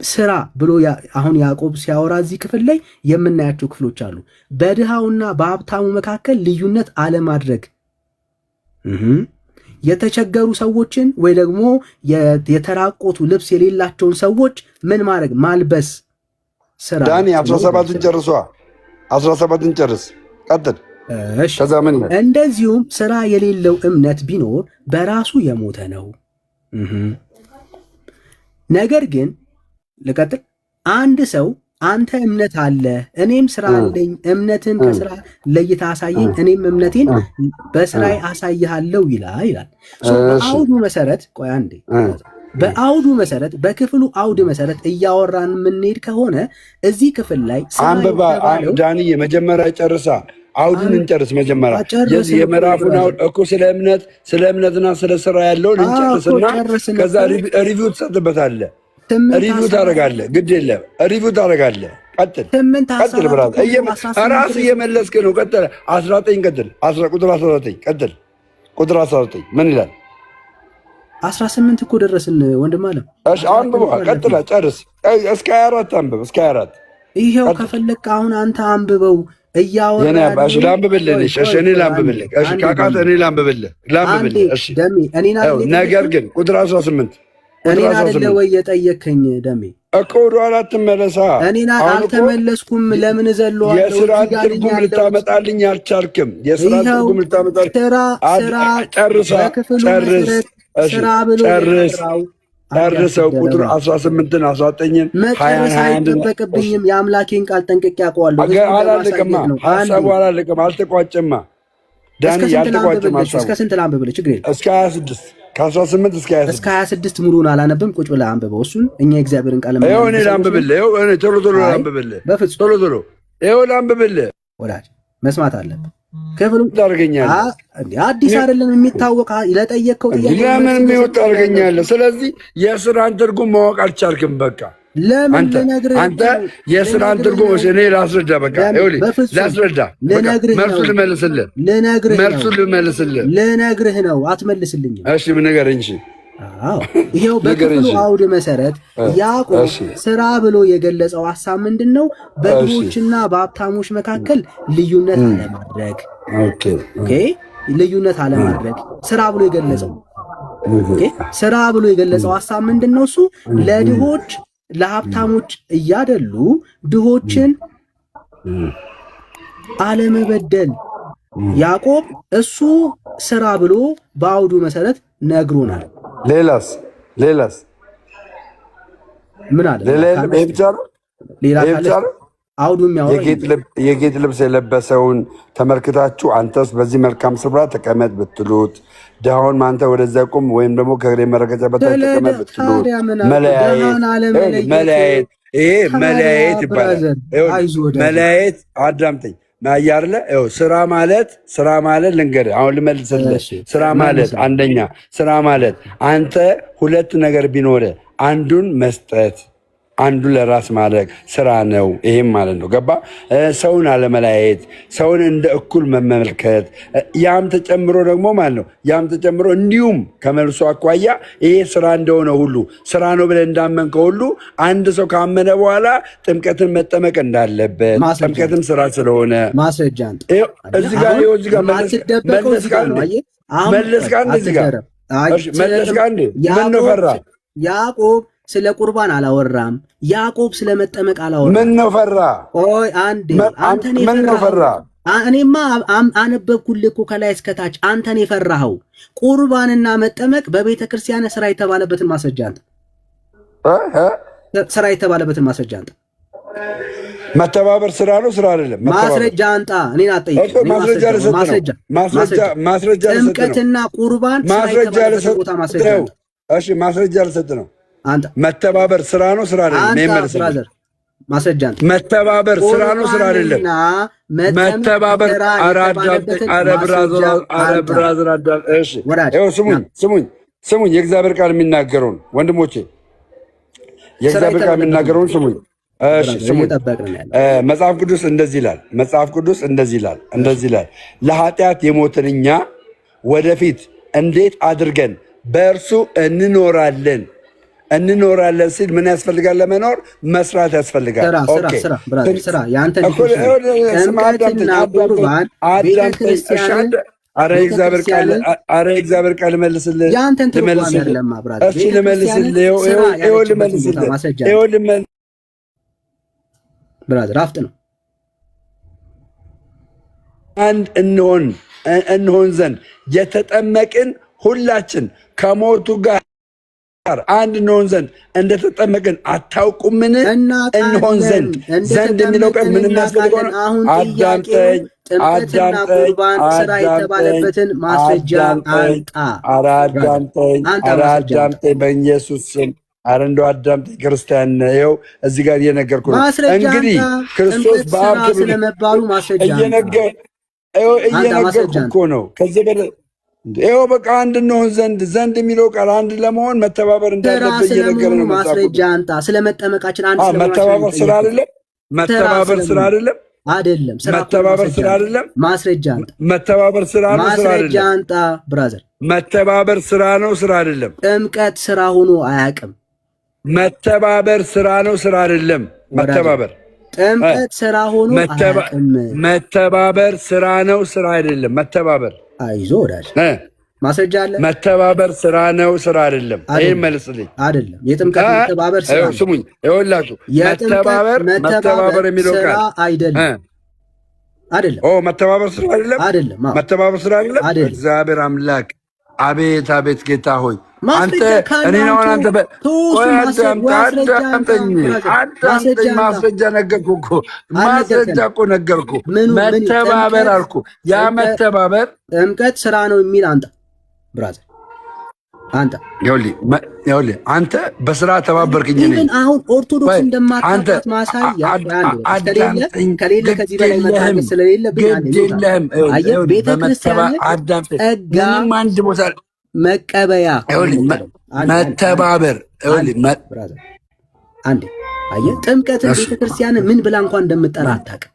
ስራ ብሎ አሁን ያዕቆብ ሲያወራ እዚህ ክፍል ላይ የምናያቸው ክፍሎች አሉ። በድሃውና በሀብታሙ መካከል ልዩነት አለማድረግ፣ የተቸገሩ ሰዎችን ወይ ደግሞ የተራቆቱ ልብስ የሌላቸውን ሰዎች ምን ማድረግ? ማልበስ። ስራ ዳኒ 17ን ጨርሷ 17ን ጨርስ፣ ቀጥል። ከዛ ምን ይላል? እንደዚሁም ስራ የሌለው እምነት ቢኖር በራሱ የሞተ ነው። ነገር ግን ልቀጥል። አንድ ሰው አንተ እምነት አለ እኔም ስራ አለኝ፣ እምነትን ከስራ ለይታ አሳየኝ፣ እኔም እምነቴን በስራዬ አሳይሃለሁ ይላል። በአውዱ መሰረት ቆይ አንዴ፣ በአውዱ መሰረት በክፍሉ አውድ መሰረት እያወራን የምንሄድ ከሆነ እዚህ ክፍል ላይ አንበባ ዳንዬ መጀመሪያ ጨርሳ አውዱን እንጨርስ። መጀመሪያ የዚህ የምዕራፉን አውድ እኮ ስለ እምነትና ስለ ስራ ያለውን እንጨርስና ከዛ ሪቪው ትሰጥበታለህ። ሪቪው ታደርጋለህ። ግድ የለም ሪቪው ታደርጋለህ። ቀጥል ብራት፣ ራስህ እየመለስክ ነው። ቀጥል 19 ቀጥል። ቁጥር 19 ቀጥል። ቁጥር 19 ምን ይላል? 18 እኮ ደረስን ወንድም አለም። እሺ አንብበው፣ ቀጥላ ጨርስ። እስከ 24 አንብብ፣ እስከ 24 ይሄው ከፈለክ አሁን አንተ አንብበው እያወራ እኔ ባሽ ላንብብልህ። እሺ እኔ ላንብብልህ። እሺ ካቃተ እኔ ላንብብልህ። እሺ ደሜ እኔና ነገር ግን ቁጥር 18 እኔና አይደለ ወይ የጠየከኝ? ደሜ እኮ ወደ ኋላ ትመለሳ። እኔና አልተመለስኩም። ለምን ዘለዋለሁ? የሥራን ትርጉም ልታመጣልኝ አልቻልክም። የሥራን ትርጉም ልታመጣልኝ ጨርሰው ቁጥር 18ን 19ን 20 አይጠበቅብኝም። የአምላኬን ቃል ጠንቅቄ አውቀዋለሁ። አላለቅማ፣ ሐሳቡ አላለቅም፣ አልተቋጨማ። ዳኒ ያልተቋጨማ ሐሳቡ እስከ ስንት ላንብብልህ? ችግር የለም እስከ 26 ከ18 እስከ 26 ሙሉን አላነብም። ቁጭ ብለህ አንብበው እሱን። እኛ የእግዚአብሔርን ቃል እኔ ላንብብልህ። ቶሎ ላንብብልህ። በፍጹም ቶሎ ላንብብልህ። ወዳጅ መስማት አለብህ። ክፍሉ ታደርገኛለህ። አዲስ አይደለም የሚታወቅ። ለጠየቅከው ጥያቄ ለምን የሚወጣ ታደርገኛለህ? ስለዚህ የሥራን ትርጉም ማወቅ አልቻልክም። በቃ ለምን አንተ የሥራን ትርጉም እኔ ላስረዳ። በቃ ላስረዳ። መልሱን ልመልስልህ። ልነግርህ ነው። አትመልስልኝም። እሺ ንገረኝ። ይሄው በክፍሉ አውድ መሰረት ያዕቆብ ስራ ብሎ የገለጸው ሐሳብ ምንድን ነው? በድሆችና በሀብታሞች መካከል ልዩነት አለማድረግ። ልዩነት አለማድረግ ስራ ብሎ የገለጸው ኦኬ፣ ስራ ብሎ የገለጸው ሐሳብ ምንድነው? እሱ ለድሆች ለሀብታሞች እያደሉ ድሆችን አለመበደል። ያዕቆብ እሱ ስራ ብሎ በአውዱ መሰረት ነግሮናል። ሌላስ ምን አለ? ሌላ አውዱ የጌጥ ልብስ የለበሰውን ተመልክታችሁ አንተስ በዚህ መልካም ስፍራ ተቀመጥ ብትሉት፣ ድሃውን አንተ ወደዚያ ቁም ወይም ደግሞ ከእግሬ መረገጫ በታች ተቀመጥ ብትሉት፣ መለያየት ይሄ መለያየት ይባላል። መለያየት አዳምጠኝ ማያርለ ስራ ማለት ልንገርህ፣ አሁን ልመልስልህ። ስራ ማለት አንደኛ ስራ ማለት አንተ ሁለት ነገር ቢኖር አንዱን መስጠት አንዱ ለራስ ማድረግ ስራ ነው። ይሄም ማለት ነው። ገባ? ሰውን አለመለያየት፣ ሰውን እንደ እኩል መመልከት፣ ያም ተጨምሮ ደግሞ ማለት ነው። ያም ተጨምሮ እንዲሁም ከመልሶ አኳያ ይሄ ስራ እንደሆነ ሁሉ ስራ ነው ብለህ እንዳመንከው ሁሉ አንድ ሰው ካመነ በኋላ ጥምቀትን መጠመቅ እንዳለበት፣ ጥምቀትም ስራ ስለሆነ ማስረጃ እዚህ ጋር ምን ነው ፈራ? ያዕቆብ ስለ ቁርባን አላወራም። ያዕቆብ ስለ መጠመቅ አላወራም። ምን ነው ፈራ? ኦይ አንዴ አንተን የፈራ እኔማ አነበብኩልህ እኮ ከላይ እስከታች። አንተን የፈራኸው ቁርባንና መጠመቅ በቤተ ክርስቲያን ስራ የተባለበትን ማስረጃ አንተ ስራ የተባለበትን ማስረጃ አንተ መተባበር ስራ ነው ስራ አይደለም? ማስረጃ አንጣ። እኔን አትጠይቅ። ማስረጃ ጥምቀትና ቁርባን ማስረጃ ለሰጥ ነው። እሺ ማስረጃ ለሰጥ ነው። አንተ መተባበር ስራ ነው ስራ አይደለም? ማስረጃ መተባበር ስራ ነው ስራ አይደለም? መተባበር ስሙኝ፣ የእግዚአብሔር ቃል የሚናገረውን ወንድሞቼ፣ የእግዚአብሔር ቃል የሚናገረውን ስሙኝ። መጽሐፍ ቅዱስ እንደዚህ ይላል፣ ለኃጢአት የሞትን እኛ ወደፊት እንዴት አድርገን በእርሱ እንኖራለን ሲል ምን ያስፈልጋል? ለመኖር መስራት ያስፈልጋል። አረ እግዚአብሔር ቃል ልመልስልህ። ብራዘር አፍጥ ነው። አንድ እንሆን ዘንድ የተጠመቅን ሁላችን ከሞቱ ጋር አንድ እንሆን ዘንድ እንደተጠመቅን አታውቁምን? እንሆን ዘንድ የሚለው ቀን ምን የሚያስፈልገው ነው? አዳምጠኝ። በኢየሱስ ስም አረ እንደው አዳምጠኝ። ክርስቲያን ይኸው እዚህ ጋር እየነገርኩ ነው። እንግዲህ ክርስቶስ በአብ ስለመባሉ ማስረጃ እየነገርኩ እኮ ነው። ከዚህ በላይ ይኸው በቃ አንድ እንሆን ዘንድ የሚለው ቃል አንድ ለመሆን መተባበር እንዳለበት እየነገረ ነው። ማስረጃ አንጣ። ስለመጠመቃችን አንድ መተባበር ስራ አይደለም? መተባበር ስራ አይደለም? አይደለም። መተባበር ስራ አይደለም? ማስረጃ አንጣ። መተባበር ስራ ነው ስራ አይደለም? ማስረጃ አንጣ ብራዘር። መተባበር ስራ ነው ስራ አይደለም? ጥምቀት ስራ ሆኖ አያውቅም። መተባበር ስራ ነው ስራ አይደለም? መተባበር ጥምቀት ስራ ሆኖ አያውቅም። መተባበር ስራ ነው ስራ አይደለም? መተባበር አይዞ ወዳጅ ማስረጃ አለ። መተባበር ስራ ነው ስራ አይደለም? ይሄን መልስልኝ። አይደለም የጥምቀት መተባበር ስራ ነው። ስሙኝ፣ ይኸውላችሁ መተባበር የሚለው ቃል አይደለም። መተባበር ስራ አይደለም? አይደለም። መተባበር ስራ አይደለም? እግዚአብሔር አምላክ አቤት አቤት ጌታ ሆይ አንተ እኔ ነው አንተ ማስረጃ ነገርኩ እኮ ማስረጃ እኮ ነገርኩ። መተባበር አልኩ። ያ መተባበር ጥምቀት ስራ ነው የሚል አንተ ብራዘር ይኸውልህ አንተ በስራ ተባበርክኝ። አሁን ኦርቶዶክስ እንደማታውቃት ማሳያ ከሌለ ከዚህ በላይ መታገል ስለሌለ ቤተክርስቲያን ጸጋ አንድ ቦታ መቀበያ መተባበር አንዴ አየህ፣ ጥምቀትን ቤተክርስቲያን ምን ብላ እንኳን እንደምጠራ አታውቅም።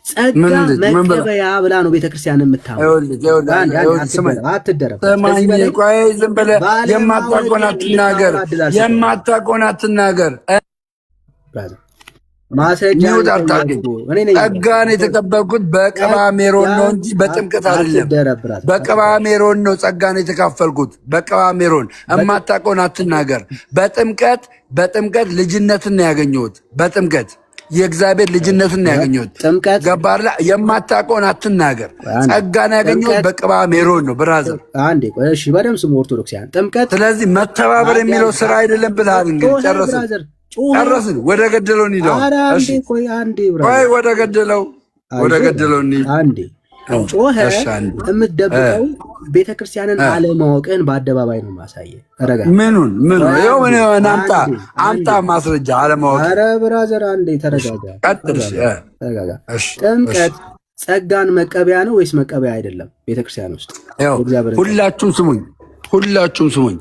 ጸጋ መቀበያ ብላ ነው ቤተክርስቲያን የምታወራው። አትደረብ። ዝም ብለህ የማታውቀውን አትናገር። ማስረጃ ሚውት አታርገኝ። ጸጋን የተቀበልኩት በቅባ ሜሮን ነው እንጂ በጥምቀት አይደለም። በቅባ ሜሮን ነው ጸጋን የተካፈልኩት፣ በቅባ ሜሮን። እማታውቀውን አትናገር። በጥምቀት ልጅነትን ነው ያገኘሁት። በጥምቀት የእግዚአብሔር ልጅነትን ነው ያገኘሁት። ገባር የማታውቀውን አትናገር። ጸጋን ያገኘሁት በቅባ ሜሮን ነው ብራዘር። አንዴ ቆይ እሺ፣ በደምብ ስሙ ኦርቶዶክሳውያን። ጥምቀት ስለዚህ መተባበር የሚለው ስራ አይደለም ብለሃል። እንግዲህ ጨረስን። ወደ ገደለው እንሂደው። ቆይ ወደ ገደለው እንሂድ። አንዴ ጮኸ የምትደብቀው ቤተክርስቲያንን አለማወቅን በአደባባይ ነው ማሳየ። ምኑን አምጣ ማስረጃ አለማወቅ። ኧረ ብራዘር አንዴ ተረጋጋ። ጥምቀት ጸጋን መቀበያ ነው ወይስ መቀበያ አይደለም? ቤተክርስቲያን ውስጥ ሁላችሁም ስሙኝ።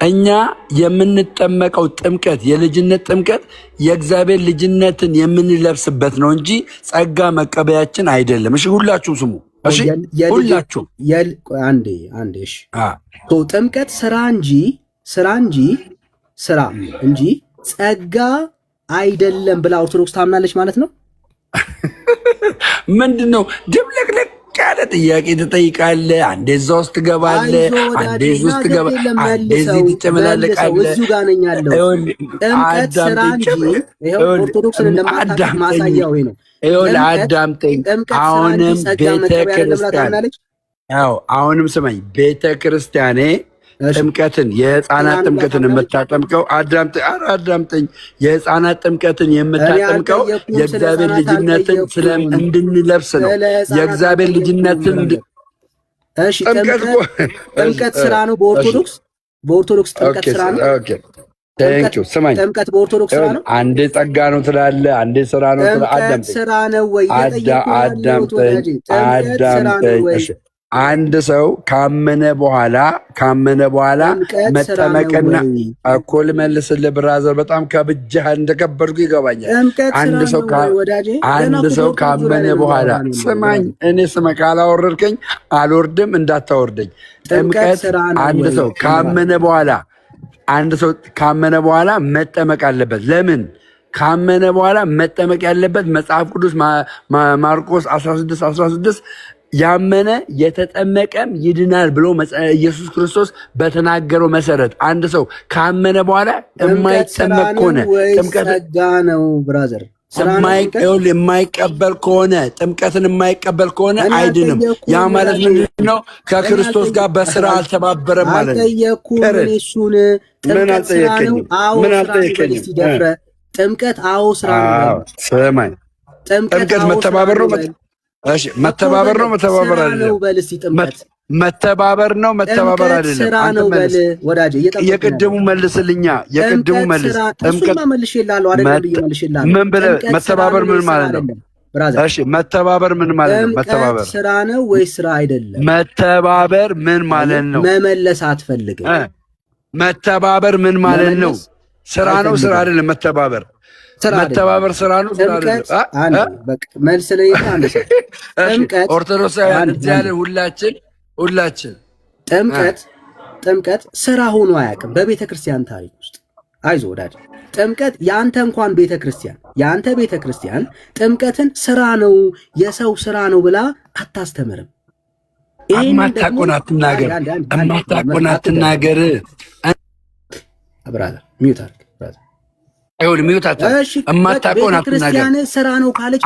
እኛ የምንጠመቀው ጥምቀት የልጅነት ጥምቀት የእግዚአብሔር ልጅነትን የምንለብስበት ነው እንጂ ጸጋ መቀበያችን አይደለም። እሺ ሁላችሁም ስሙ። እሺ ሁላችሁም አንዴ እሺ ጥምቀት ስራ እንጂ ጸጋ አይደለም ብላ ኦርቶዶክስ ታምናለች ማለት ነው። ምንድን ነው ድብልቅልቅ ያለ ጥያቄ ትጠይቃለህ። አንዴ እዛ ውስጥ ትገባለህ፣ አንዴ እዚህ ውስጥ ትገባለህ፣ አንዴ እዚህ ትጨመላለቃለህ። አዳምጠኝ። አሁንም ስማኝ። ቤተክርስቲያኔ ጥምቀትን የህፃናት ጥምቀትን የምታጠምቀው አዳምጠኝ። የህፃናት ጥምቀትን የምታጠምቀው የእግዚአብሔር ልጅነትን እንድንለብስ ነው። የእግዚአብሔር ልጅነትን ጥምቀት ስራ ነው። በኦርቶዶክስ ጥምቀት ስራ ነው። ስማኝ፣ ጥምቀት በኦርቶዶክስ ስራ ነው። አንዴ ጸጋ ነው ትላለህ፣ አንዴ ስራ ነው ትላለህ። ስራ ነው ወይ? አዳምጠኝ። አንድ ሰው ካመነ በኋላ መጠመቅና እኮ ልመልስልህ ብራዘር፣ በጣም ከብጃህ እንደከበድኩ ይገባኛል። አንድ ሰው ካመነ በኋላ ስማኝ፣ እኔ ካላወረድከኝ አልወርድም፣ እንዳታወርደኝ። ጥምቀት አንድ ሰው ካመነ በኋላ መጠመቅ አለበት። ለምን ካመነ በኋላ መጠመቅ ያለበት? መጽሐፍ ቅዱስ ማርቆስ 16:16 ያመነ የተጠመቀም ይድናል ብሎ ኢየሱስ ክርስቶስ በተናገረው መሰረት አንድ ሰው ካመነ በኋላ የማይጠመቅ ከሆነ ጥምቀት ነው ብራዘር። የማይቀበል ከሆነ ጥምቀትን የማይቀበል ከሆነ አይድንም። ያ ማለት ምንድን ነው? ከክርስቶስ ጋር በስራ አልተባበረም ማለት ነው። ምን አልጠየቀኝም? ጥምቀት ስራ ነው። ስማኝ፣ ጥምቀት መተባበር ነው። እሺ መተባበር ነው መተባበር አይደለም? መተባበር ነው መተባበር አይደለም? አንተ መልስ ወዳጄ። የቅድሙ መልስልኛ፣ የቅድሙ መልስ። ጥምቀት ምን ብለህ መተባበር ምን ማለት ነው? እሺ መተባበር ምን ማለት ነው? መተባበር ስራ ነው ወይስ ስራ አይደለም? መተባበር ምን ማለት ነው? መመለስ አትፈልግም። መተባበር ምን ማለት ነው? ስራ ነው ስራ አይደለም? መተባበር ስራ ነው ስራ አይደለም? መልስ ላይ አንድ ሰው ኦርቶዶክሳውያን እዚህ ያለን ሁላችን ጥምቀት ስራ ሆኖ አያውቅም በቤተ ክርስቲያን ታሪክ ውስጥ። አይዞህ ወዳጅ፣ ጥምቀት የአንተ እንኳን የአንተ ቤተ ክርስቲያን ጥምቀትን ስራ ነው የሰው ስራ ነው ብላ አታስተምርም። እማታውቀውን አትናገር። ብራዘር ሚዩት አድርግ። አይሁን ሚዩት አታድርግ። እማታውቀውን አትናገር። ስራ ነው ካለች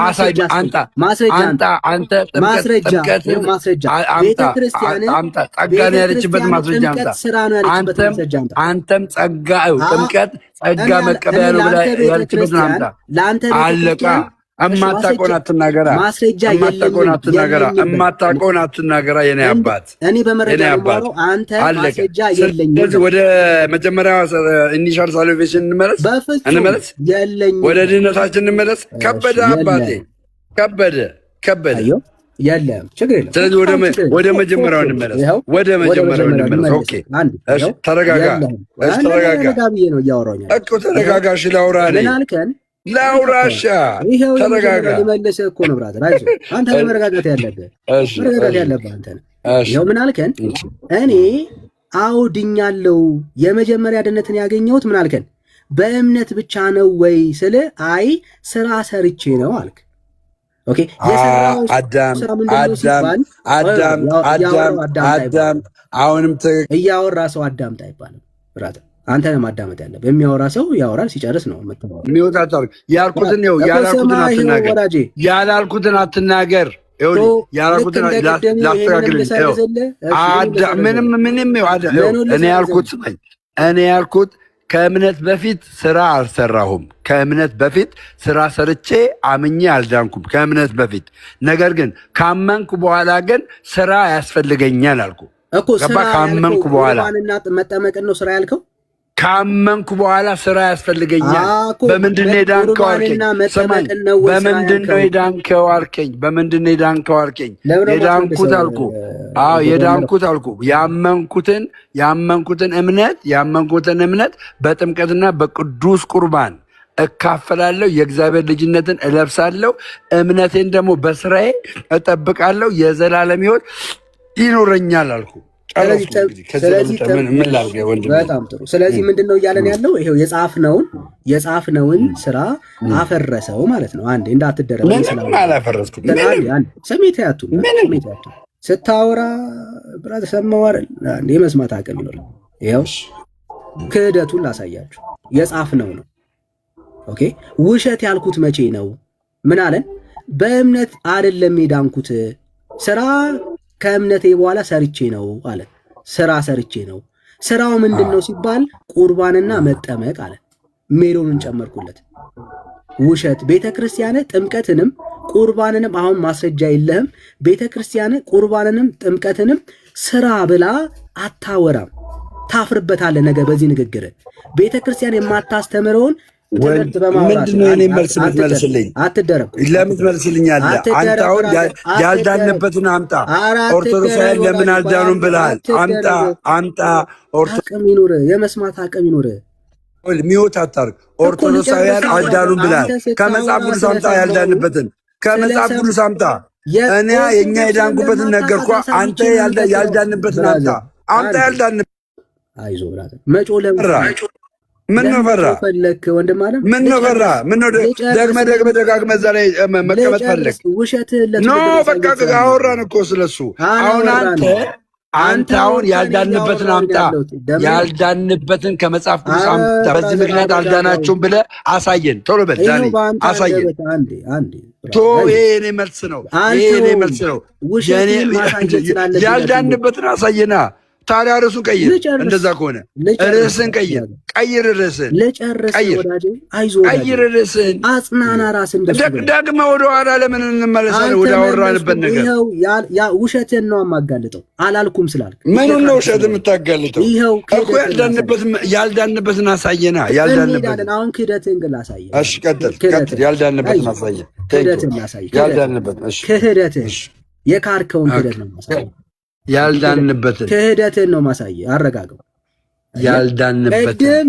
ጸጋን ያለችበት ማስረጃ አምጣ። አንተም ጥምቀት ጸጋ መቀበያ ነው ብላ ያለችበት አምጣ። አለቃ። እማታውቀውን አትናገራ። እማታውቀውን አትናገራ። የኔ አባት ማስረጃ የለኝም። ወደ መጀመሪያ ኢኒሻል ሳልቬሽን እንመለስ። ወደ ድህነታችን እንመለስ። ከበደ አባቴ ከበደ የለም ችግር የለም። ስለዚህ ወደ መጀመሪያው እንመለስ። ኦኬ ተረጋጋ ብዬ ነው እያወራሁኝ እኮ። ተረጋጋ። እሺ ላውራሻ ተረጋጋ። ልመልስህ እኮ ነው ብራዘር። አይዞህ አንተ መረጋጋት ያለብህ አንተ ነህ። ይኸው ምን አልከን? እኔ ድኛለሁ። የመጀመሪያ ድነትን ያገኘሁት ምን አልከን? በእምነት ብቻ ነው ወይ ስለ አይ ስራ ሰርቼ ነው አልክ። ኦኬ አዳም አሁንም እያወራ ሰው አዳምጥ አይባልም። ብራዘር አንተ ነህ ማዳመጥ ያለብህ። የሚያወራ ሰው ያወራል፣ ሲጨርስ ነው የሚወጣው። ያልኩትን ያላልኩትን አትናገር። እኔ ያልኩት ከእምነት በፊት ስራ አልሰራሁም። ከእምነት በፊት ስራ ሰርቼ አምኜ አልዳንኩም ከእምነት በፊት። ነገር ግን ካመንኩ በኋላ ግን ስራ ያስፈልገኛል አልኩ። ካመንኩ በኋላ መጠመቅን ነው ስራ ያልከው። ካመንኩ በኋላ ስራ ያስፈልገኛል። በምንድን ነው የዳንከው አልከኝ። በምንድን ነው የዳንከው አልከኝ። በምንድን ነው የዳንከው አልከኝ። የዳንኩት አልኩ። አዎ የዳንኩት አልኩ። ያመንኩትን እምነት በጥምቀትና በቅዱስ ቁርባን እካፈላለሁ። የእግዚአብሔር ልጅነትን እለብሳለሁ። እምነቴን ደግሞ በስራዬ እጠብቃለሁ። የዘላለም ሕይወት ይኖረኛል አልኩ። በጣም ጥሩ። ስለዚህ ምንድን ነው እያለን ያለው? ይሄው የጻፍነውን ስራ አፈረሰው ማለት ነው። አንዴ እንዳትደረግ ስሜት ያቱ ስታወራ ብራት ሰማዋር የመስማት አቅም ይኖር። ይኸው ክህደቱን ላሳያችሁ። የጻፍነው ነው። ኦኬ ውሸት ያልኩት መቼ ነው? ምን አለን? በእምነት አይደለም የዳንኩት ስራ ከእምነቴ በኋላ ሰርቼ ነው አለ። ስራ ሰርቼ ነው። ስራው ምንድን ነው ሲባል ቁርባንና መጠመቅ አለ። ሜሎንን ጨመርኩለት። ውሸት። ቤተ ክርስቲያን ጥምቀትንም ቁርባንንም አሁን ማስረጃ የለህም። ቤተ ክርስቲያን ቁርባንንም ጥምቀትንም ስራ ብላ አታወራም። ታፍርበታለህ ነገ በዚህ ንግግር። ቤተ ክርስቲያን የማታስተምረውን ምንድነው የኔ መልስ የምትመልስልኝ? ለምን ትመልስልኛለህ? አንተ አሁን ያልዳንበትን አምጣ። ኦርቶዶክሳውያን ለምን አልዳኑም ብለሃል። አምጣ። አቅም ይኑር፣ የመስማት አቅም ይኑር። ሚወት አታርግ። ኦርቶዶክሳውያን አልዳኑም ብለሃል። ከመጽሐፍ ቅዱስ አምጣ። ያልዳንበትን ከመጽሐፍ ቅዱስ አምጣ። እኔ የኛ የዳንኩበትን ነገርኳ። አንተ ያልዳንበትን አምጣ። ያልዳንበት አይዞህ ብራዘር መጮ ለምን ምን ነው ፈራ? ምን ነው ፈራ? ምን ነው ደጋግመህ እዛ ላይ መቀመጥ ፈለግ? ኖ በቃ አወራን እኮ ስለሱ። አሁን አንተ አሁን ያልዳንበትን አምጣ። ያልዳንበትን ከመጽሐፍ ቅዱስ አምጣ። በዚህ ምክንያት አልዳናችሁም ብለህ አሳየን። ቶሎ በል ዳኒ አሳየን። ይሄ የኔ መልስ ነው። ያልዳንበትን አሳየና። ታዲያ ርዕሱን ቀይር። እንደዛ ከሆነ ርዕስን ቀይር። ቀይር ርዕስን። አጽናና ራስን። ደግመህ ወደ ኋላ ለምን እንመለሳለን? ወደ አወራንበት ነገር። ውሸትን ነው የማጋልጠው አላልኩም ስላልክ። ምኑን ነው ውሸት የምታጋልጠው? ይኸው እኮ ያልዳንበትን አሳየና። ያልዳንበትን አሁን ክህደትን ግን ላሳየህ። እሺ ቀጥል። ያልዳንበትን አሳየህ። ክህደትን ላሳየህ። ክህደትን የካርከውን ክህደት ነው ማሳየህ። ያልዳንበትን ክህደትን ነው ማሳየህ። አረጋገው። ያልዳንበትን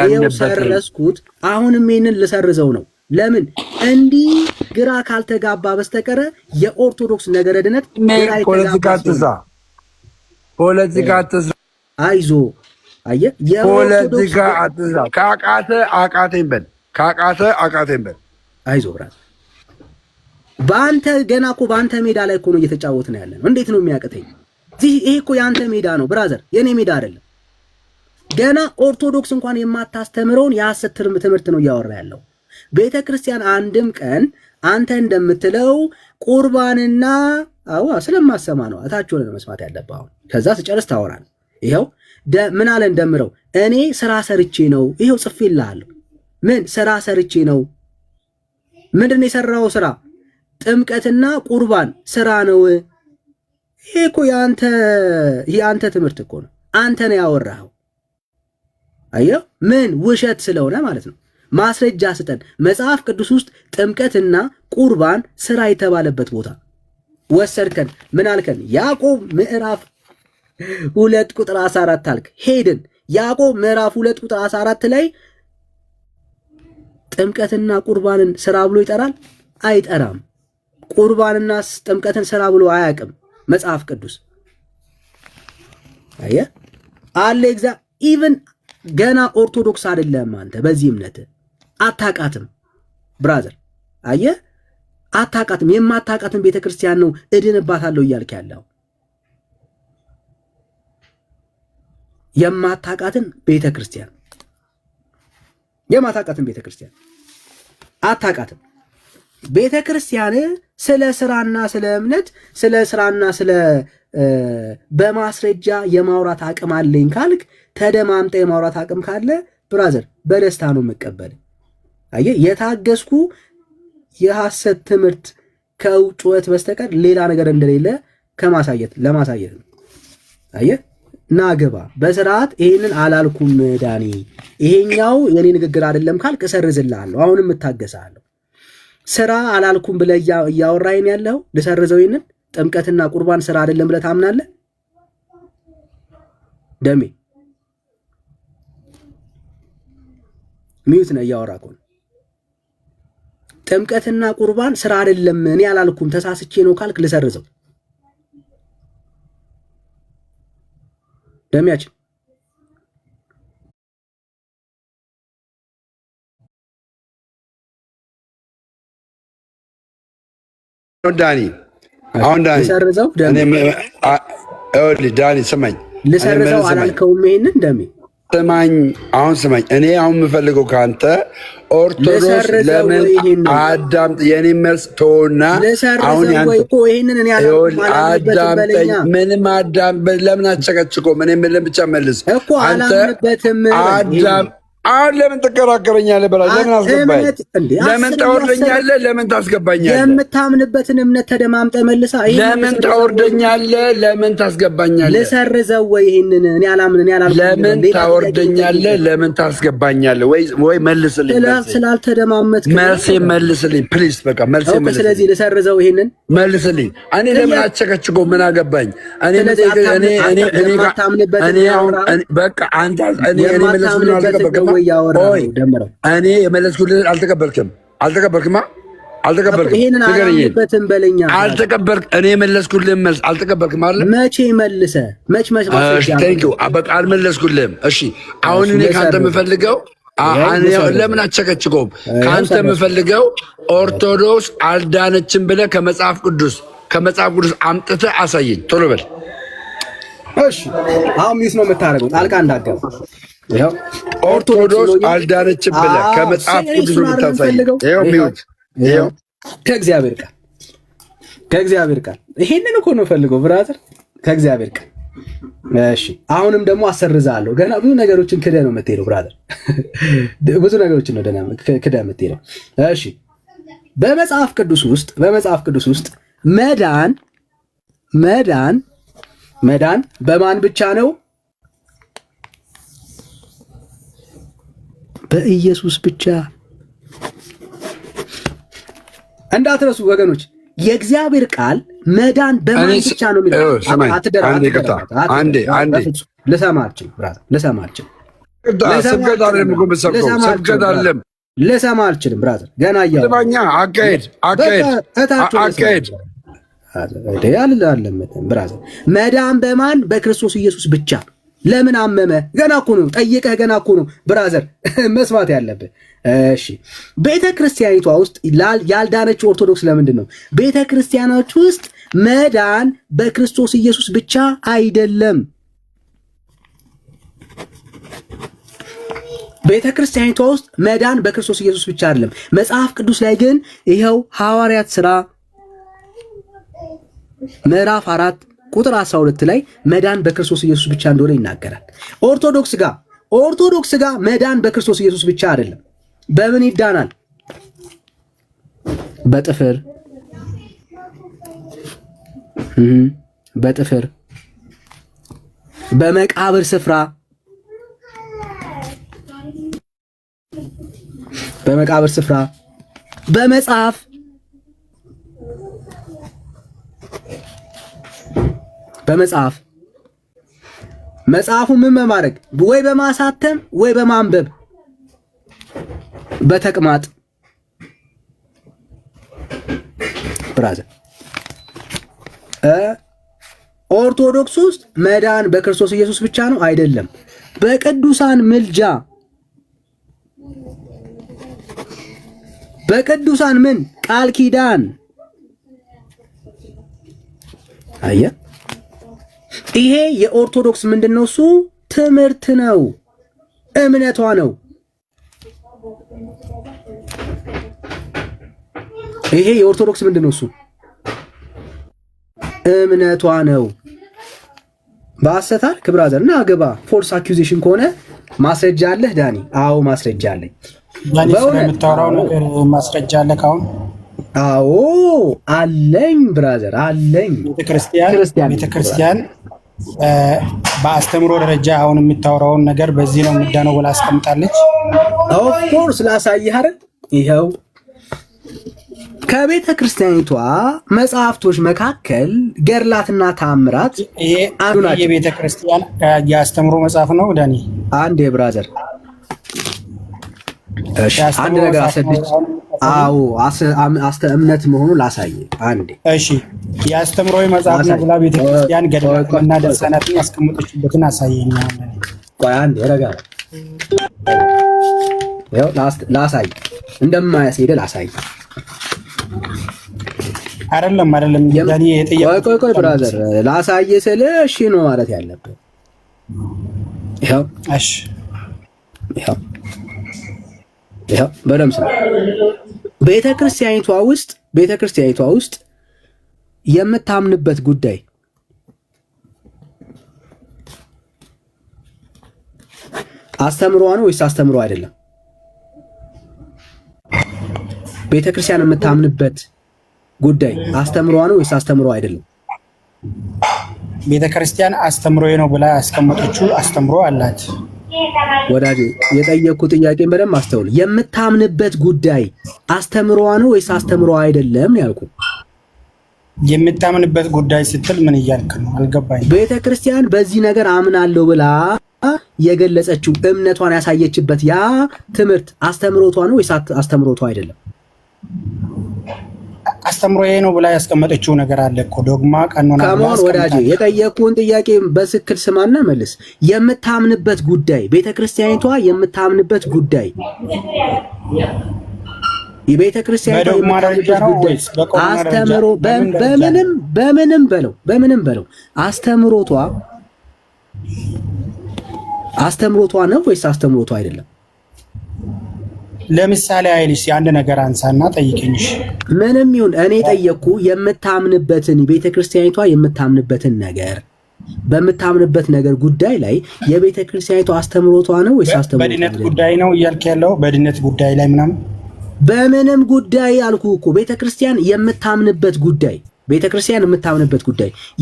ይኸው ሰረዝኩት። አሁንም ይህንን ልሰርዘው ነው። ለምን እንዲህ ግራ ካልተጋባ በስተቀረ የኦርቶዶክስ ነገረ ድነት ፖለቲካ አትስራ። አይዞ አየህ፣ ፖለቲካ አትስራ። አቃተኝ በል። አይዞ ብራት። በአንተ ገና እኮ በአንተ ሜዳ ላይ እኮ ነው እየተጫወትን ያለ ነው። እንዴት ነው የሚያቅተኝ? ይሄ እኮ የአንተ ሜዳ ነው ብራዘር፣ የኔ ሜዳ አይደለም። ገና ኦርቶዶክስ እንኳን የማታስተምረውን የሐሰት ትምህርት ነው እያወራ ያለው። ቤተ ክርስቲያን አንድም ቀን አንተ እንደምትለው ቁርባንና ስለማሰማ ነው እታች ሆነ መስማት ያለብህ። አሁን ከዛ ስጨርስ ታወራለህ። ይኸው ምን አለ እንደምረው እኔ ስራ ሰርቼ ነው። ይኸው ጽፌልሃለሁ። ምን ስራ ሰርቼ ነው? ምንድን ነው የሰራው ስራ? ጥምቀትና ቁርባን ስራ ነው። ይሄ እኮ የአንተ ትምህርት እኮ ነው። አንተ ነው ያወራኸው። አየው፣ ምን ውሸት ስለሆነ ማለት ነው። ማስረጃ ስጠን። መጽሐፍ ቅዱስ ውስጥ ጥምቀትና ቁርባን ስራ የተባለበት ቦታ ወሰድከን። ምን አልከን? ያዕቆብ ምዕራፍ 2 ቁጥር 14 አልክ። ሄድን ያዕቆብ ምዕራፍ 2 ቁጥር 14 ላይ ጥምቀትና ቁርባንን ስራ ብሎ ይጠራል? አይጠራም። ቁርባንና ጥምቀትን ስራ ብሎ አያውቅም መጽሐፍ ቅዱስ። አየህ አለ ኢቭን ገና ኦርቶዶክስ አይደለም አንተ። በዚህ እምነት አታቃትም ብራዘር። አየህ አታቃትም። የማታቃትን ቤተክርስቲያን ነው እድንባታለሁ እያልክ ያለው። የማታቃትን ቤተክርስቲያን አታቃትም። ቤተክርስቲያን ስለ ስራና ስለ እምነት ስለ ስራና ስለ በማስረጃ የማውራት አቅም አለኝ ካልክ ተደማምጠ የማውራት አቅም ካለ ብራዘር በደስታ ነው መቀበል። አየህ የታገስኩ የሐሰት ትምህርት ከውጭወት በስተቀር ሌላ ነገር እንደሌለ ለማሳየት ነው። አየህ ናገባ በስርዓት ይሄንን አላልኩም ዳኒ፣ ይሄኛው የኔ ንግግር አይደለም ካልክ እሰርዝልሃለሁ። አሁንም እታገሳለሁ። ስራ አላልኩም ብለህ እያወራኸኝ ያለው ልሰርዘው? ይሄንን ጥምቀትና ቁርባን ስራ አይደለም ብለህ ታምናለህ? ደሜ ሚዩት ነው እያወራህ ነው። ጥምቀትና ቁርባን ስራ አይደለም እኔ አላልኩም ተሳስቼ ነው ካልክ ልሰርዘው? ደሚያችን ዳኒ አሁን ልሰርዘው? ዳኒ ስማኝ፣ ልሰርዘው አላልከውም? ይሄንን ደሜ ስማኝ፣ አሁን ስማኝ። እኔ አሁን የምፈልገው ከአንተ ኦርቶዶክስ ለምን አዳምጥ፣ የኔ መልስ ተወና፣ አሁን አዳምጠኝ። ምንም ለምን አጨቀጭቆ ምን የምልህ ብቻ መልስ። አንተ አዳም አሁን ለምን ትከራከረኛለህ? በላ ለምን አስገባኝ? ለምን ታወርደኛለህ? ለምን ታስገባኛለህ? የምታምንበትን እምነት ተደማምጠህ መልሳ። ለምን ታወርደኛለህ? ለምን ታስገባኛለህ? ልሰርዘው ወይ ይሄንን እኔ አላምን ለምን ታወርደኛለህ? ለምን ታስገባኛለህ? ወይ መልስልኝ። ስላልተደማመጥክ መልስልኝ ፕሊዝ። በቃ መልስልኝ። ስለዚህ ልሰርዘው ይሄንን መልስልኝ። እኔ ለምን አጨቀጭቆ ምን አገባኝ? እኔ በቃ አንተ እኔ መልስልኝ አልተቀበልክም። እኔ የመለስኩልህ አልተቀበልክም። አልተቀበልክማ አልተቀበልክም። በለኛ አልተቀበልክ። እኔ የመለስኩልህን መልስ አልተቀበልክም አለ። መቼ መልሰ በቃ አልመለስኩልህም። እሺ አሁን እኔ ከአንተ የምፈልገው ለምን አቸከችከውም? ከአንተ የምፈልገው ኦርቶዶክስ አልዳነችም ብለህ ከመጽሐፍ ቅዱስ አምጥተህ አሳየኝ። ቶሎ በል። እሺ አሁን ሚስ ነው የምታደርገው። ጣልቃ እንዳትገባ። ኦርቶዶክስ አልዳነችም ብለህ ከመጽሐፍ ቅዱስ የምታሳየኝ። ይኸው ሚውት። ይኸው ከእግዚአብሔር ቃል ይሄንን እኮ ነው ፈልገው ብራዘር፣ ከእግዚአብሔር ቃል። እሺ አሁንም ደግሞ አሰርዛለሁ። ገና ብዙ ነገሮችን ክደህ ነው የምትሄደው ብራዘር፣ ብዙ ነገሮችን ነው ክደህ የምትሄደው። እሺ በመጽሐፍ ቅዱስ ውስጥ መዳን በማን ብቻ ነው? በኢየሱስ ብቻ። እንዳትረሱ ወገኖች፣ የእግዚአብሔር ቃል መዳን በማን ብቻ ነው የሚለው። ልሰማ አልችልም ብራዘር። ገና ብራዘር መዳን በማን? በክርስቶስ ኢየሱስ ብቻ። ለምን አመመ? ገና እኮ ነው ጠይቀህ፣ ገና እኮ ነው ብራዘር መስማት ያለብህ። እሺ ቤተ ክርስቲያኒቷ ውስጥ ያልዳነችው ኦርቶዶክስ ለምንድን ነው? ቤተ ክርስቲያኖች ውስጥ መዳን በክርስቶስ ኢየሱስ ብቻ አይደለም። ቤተ ክርስቲያኒቷ ውስጥ መዳን በክርስቶስ ኢየሱስ ብቻ አይደለም። መጽሐፍ ቅዱስ ላይ ግን ይኸው ሐዋርያት ሥራ ምዕራፍ 4 ቁጥር 12 ላይ መዳን በክርስቶስ ኢየሱስ ብቻ እንደሆነ ይናገራል። ኦርቶዶክስ ጋር መዳን በክርስቶስ ኢየሱስ ብቻ አይደለም። በምን ይዳናል? በጥፍር፣ በመቃብር ስፍራ፣ በመጽሐፍ፣ መጽሐፉ ምን በማድረግ ወይ በማሳተም ወይ በማንበብ፣ በተቅማጥ ብራዘር። ኦርቶዶክስ ውስጥ መዳን በክርስቶስ ኢየሱስ ብቻ ነው አይደለም። በቅዱሳን ምልጃ በቅዱሳን ምን ቃል ኪዳን አየ። ይሄ የኦርቶዶክስ ምንድነው? እሱ ትምህርት ነው፣ እምነቷ ነው። ይሄ የኦርቶዶክስ ምንድነው? እሱ እምነቷ ነው። በአሰታል ክብራዘር እና አገባ ፎልስ አኪዩዜሽን ከሆነ ማስረጃ አለህ ዳኒ? አዎ ማስረጃ አለኝ። ዳኒ ስለምታወራው ነገር ማስረጃ አለህ ካሁን? አዎ አለኝ ብራዘር አለኝ። ቤተክርስቲያን በአስተምሮ ደረጃ አሁን የምታወራውን ነገር በዚህ ነው የምዳነው ብላ አስቀምጣለች። ኦፍ ኮርስ ላሳይህ አይደል? ይኸው ከቤተ ክርስቲያኒቷ መጽሐፍቶች መካከል ገድላትና ተአምራት አንዱ ናቸው። የቤተ ክርስቲያን የአስተምሮ መጽሐፍ ነው ዳኒ። አንድ የብራዘር እሺ፣ አንድ ነገር አሰድች። አዎ እምነት መሆኑን ላሳይ አንዴ። እሺ፣ የአስተምሮ መጽሐፍ ነው ብላ ቤተ ክርስቲያን ገድላትና ድርሳናትን ያስቀመጠችበትን አሳየኝ። ቆይ አንዴ ረጋ። ያው ላሳይ እንደማያስሄድ ላሳይ። አይደለም ዳኒ የጠየቀው። ቆይ ብራዘር ላሳይ ስለ እሺ ነው ማለት ያለበት። ይኸው እሺ፣ ይኸው በደምብ ነው። ቤተክርስቲያኒቷ ውስጥ የምታምንበት ጉዳይ አስተምሯ ነው ወይስ አስተምሮ አይደለም? ቤተክርስቲያን የምታምንበት ጉዳይ አስተምሯ ነው ወይስ አስተምሮ አይደለም? ቤተክርስቲያን አስተምሮዬ ነው ብላ ያስቀመጠችው አስተምሮ አላት። ወዳጄ የጠየቅኩት ጥያቄን በደንብ አስተውል። የምታምንበት ጉዳይ አስተምሯ ነው ወይስ አስተምሮ አይደለም ያልኩ? የምታምንበት ጉዳይ ስትል ምን እያልክ ነው? አልገባኝ። ቤተክርስቲያን በዚህ ነገር አምናለሁ ብላ የገለጸችው እምነቷን ያሳየችበት ያ ትምህርት አስተምሮቷ ነው ወይስ አስተምሮቷ አይደለም? አስተምሮዬ ነው ብላ ያስቀመጠችው ነገር አለ እኮ ዶግማ፣ ቀኖና። ከማን ወዳጄ የጠየቅኩህን ጥያቄ በስክል ስማና መልስ። የምታምንበት ጉዳይ ቤተክርስቲያኒቷ የምታምንበት ጉዳይ የቤተክርስቲያኒቷ የምታምንበት ጉዳይ አስተምሮ በምንም በለው አስተምሮቷ ነው ወይስ አስተምሮቷ አይደለም? ለምሳሌ አይልሽ አንድ ነገር አንሳና ጠይቀኝሽ። ምንም ይሁን እኔ ጠየቅኩ የምታምንበትን ቤተክርስቲያኒቷ የምታምንበትን ነገር በምታምንበት ነገር ጉዳይ ላይ የቤተክርስቲያኒቷ አስተምሮቷ ነው ወይስ አስተምሮቷ በድነት ጉዳይ ነው እያልክ ያለው? በድነት ጉዳይ ላይ ምናምን በምንም ጉዳይ አልኩ እኮ ቤተክርስቲያን የምታምንበት ጉዳይ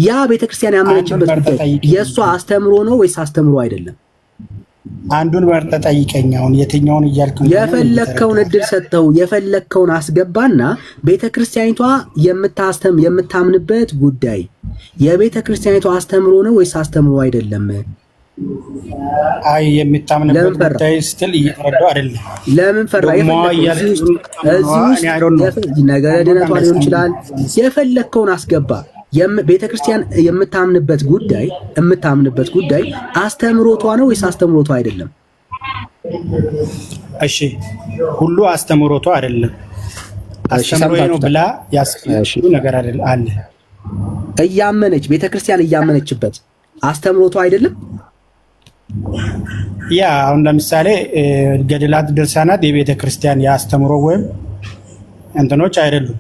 ያ ቤተክርስቲያን ያመነችበት ጉዳይ የእሷ አስተምሮ ነው ወይስ አስተምሮ አይደለም? አንዱን መርጠህ ጠይቀኝ። አሁን የትኛውን እያልክ ነው? የፈለከውን እድል ሰጠው፣ የፈለከውን አስገባና ቤተክርስቲያኒቷ የምታምንበት ጉዳይ የቤተክርስቲያኒቷ አስተምሮ ነው ወይስ አስተምሮ አይደለም? አይ የምታምንበት ጉዳይ ስትል እየተረዳሁ አይደለም። ለምን ፈራ? ነገረ ድነቷ ሊሆን ይችላል። የፈለከውን አስገባ። ቤተክርስቲያን የምታምንበት ጉዳይ አስተምሮቷ ነው ወይስ አስተምሮቷ አይደለም? እሺ ሁሉ አስተምሮቷ አይደለም። አስተምሮዬ ነው ብላ ያስቀመጠችው ነገር አለ። ቤተክርስቲያን እያመነችበት አስተምሮቷ አይደለም? ያ አሁን ለምሳሌ ገድላት፣ ድርሳናት የቤተክርስቲያን የአስተምሮ ወይም እንትኖች አይደሉም።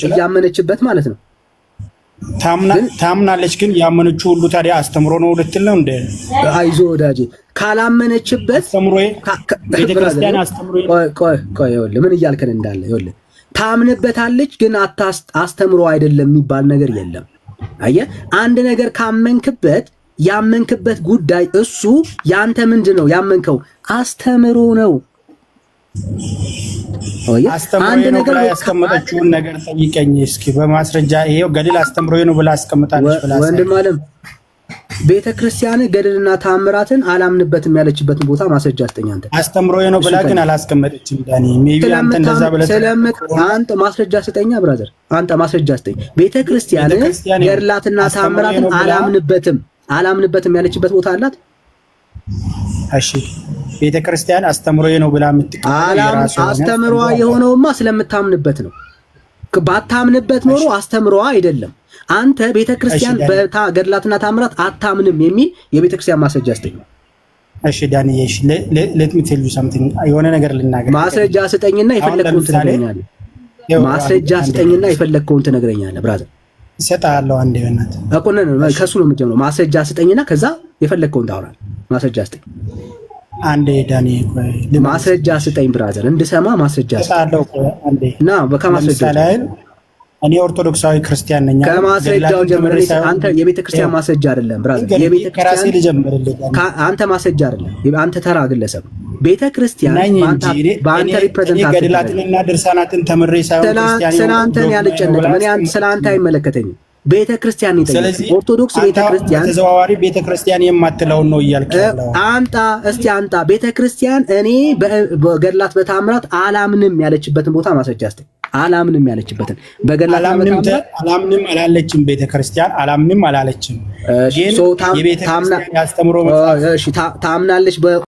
እያመነችበት ማለት ነው። ታምናለች፣ ግን ያመነችው ሁሉ ታዲያ አስተምሮ ነው ልትል ነው እንዴ? አይዞህ ወዳጄ፣ ካላመነችበት ቤተክርስቲያን አስተምሮ ቆይ ይኸውልህ ምን እያልከን እንዳለ ይኸውልህ፣ ታምንበታለች ግን አስተምሮ አይደለም የሚባል ነገር የለም። አየህ፣ አንድ ነገር ያመንክበት ጉዳይ እሱ ያንተ ምንድን ነው? ያመንከው አስተምሮ ነው። አንድ ነገር ያስቀመጠችውን ነገር ጠይቀኝ እስኪ በማስረጃ። ይሄው ገድል አስተምሮዬ ነው ብላ አስቀምጣለች ብላ ወንድም አለም ቤተክርስቲያን ገድልና ተአምራትን አላምንበትም ያለችበትን ቦታ ማስረጃ አስጠኝ። አንተ አስተምሮዬ ነው ብላ ግን አላስቀመጠችም። ዳኒ ሜቢ አንተ እንደዛ ብለህ አንተ ማስረጃ ስጠኛ ብራዘር፣ አንተ ማስረጃ ስጠኝ። ቤተክርስቲያን ገድላትና ተአምራትን አላምንበትም ያለችበት ቦታ አላት? እሺ ቤተክርስቲያን አስተምሮዬ ነው ብላ የምትቀበለው አስተምሯ የሆነውማ ስለምታምንበት ነው። ባታምንበት ኖሮ አስተምሯ አይደለም። አንተ ቤተክርስቲያን በገድላትና ታምራት አታምንም የሚል የቤተክርስቲያን ማስረጃ ስጠኝ። እሺ ዳንኤ፣ እሺ let me tell you something የሆነ ነገር ልናገር። ማስረጃ ስጠኝና የፈለግከውን ትነግረኛለህ። ማስረጃ ስጠኝና የፈለግከውን ትነግረኛለህ። ብራዘር እሰጥሃለሁ። አንዴ በእናትህ አቆነ ከሱ ነው የምጀምረው። ማስረጃ ስጠኝና ከዛ የፈለግከውን ታወራለህ። ማስረጃ ስጠኝ። አንዴ ዳንኤ፣ ማስረጃ ስጠኝ ብራዘር፣ እንድሰማ ማስረጃ እሰጥሃለሁ። አንዴ እና በከማስረጃ እኔ ኦርቶዶክሳዊ ክርስቲያን ነኝ። ከማስረጃው ጀምረህ አንተ የቤተ ክርስቲያን ማስረጃ አይደለም ብራዘር፣ የቤተ ክርስቲያን አንተ ማስረጃ አይደለም፣ አንተ ተራ ግለሰብ ቤተ ክርስቲያን በአንተ ሪፕሬዘንታቲቭ ገድላትንና ድርሳናትን ተምሬ ሳይሆን ክርስቲያን ስለአንተን ያልጨነቅም እኔ ስለአንተ አይመለከተኝም። ቤተ ክርስቲያን ይጠይቅ። ኦርቶዶክስ ቤተ ክርስቲያን ተዘዋዋሪ ቤተ ክርስቲያን የማትለውን ነው እያልክ ያለው። አንጣ እስቲ አንጣ። ቤተ ክርስቲያን እኔ በገድላት በታምራት አላምንም ያለችበትን ቦታ ማስረጃ አስተኝ። አላምንም ያለችበትን በገድላት አላምንም አላለችም። ቤተ ክርስቲያን አላምንም አላለችም። ግን የቤተ ክርስቲያን ያስተምሮ ታምናለች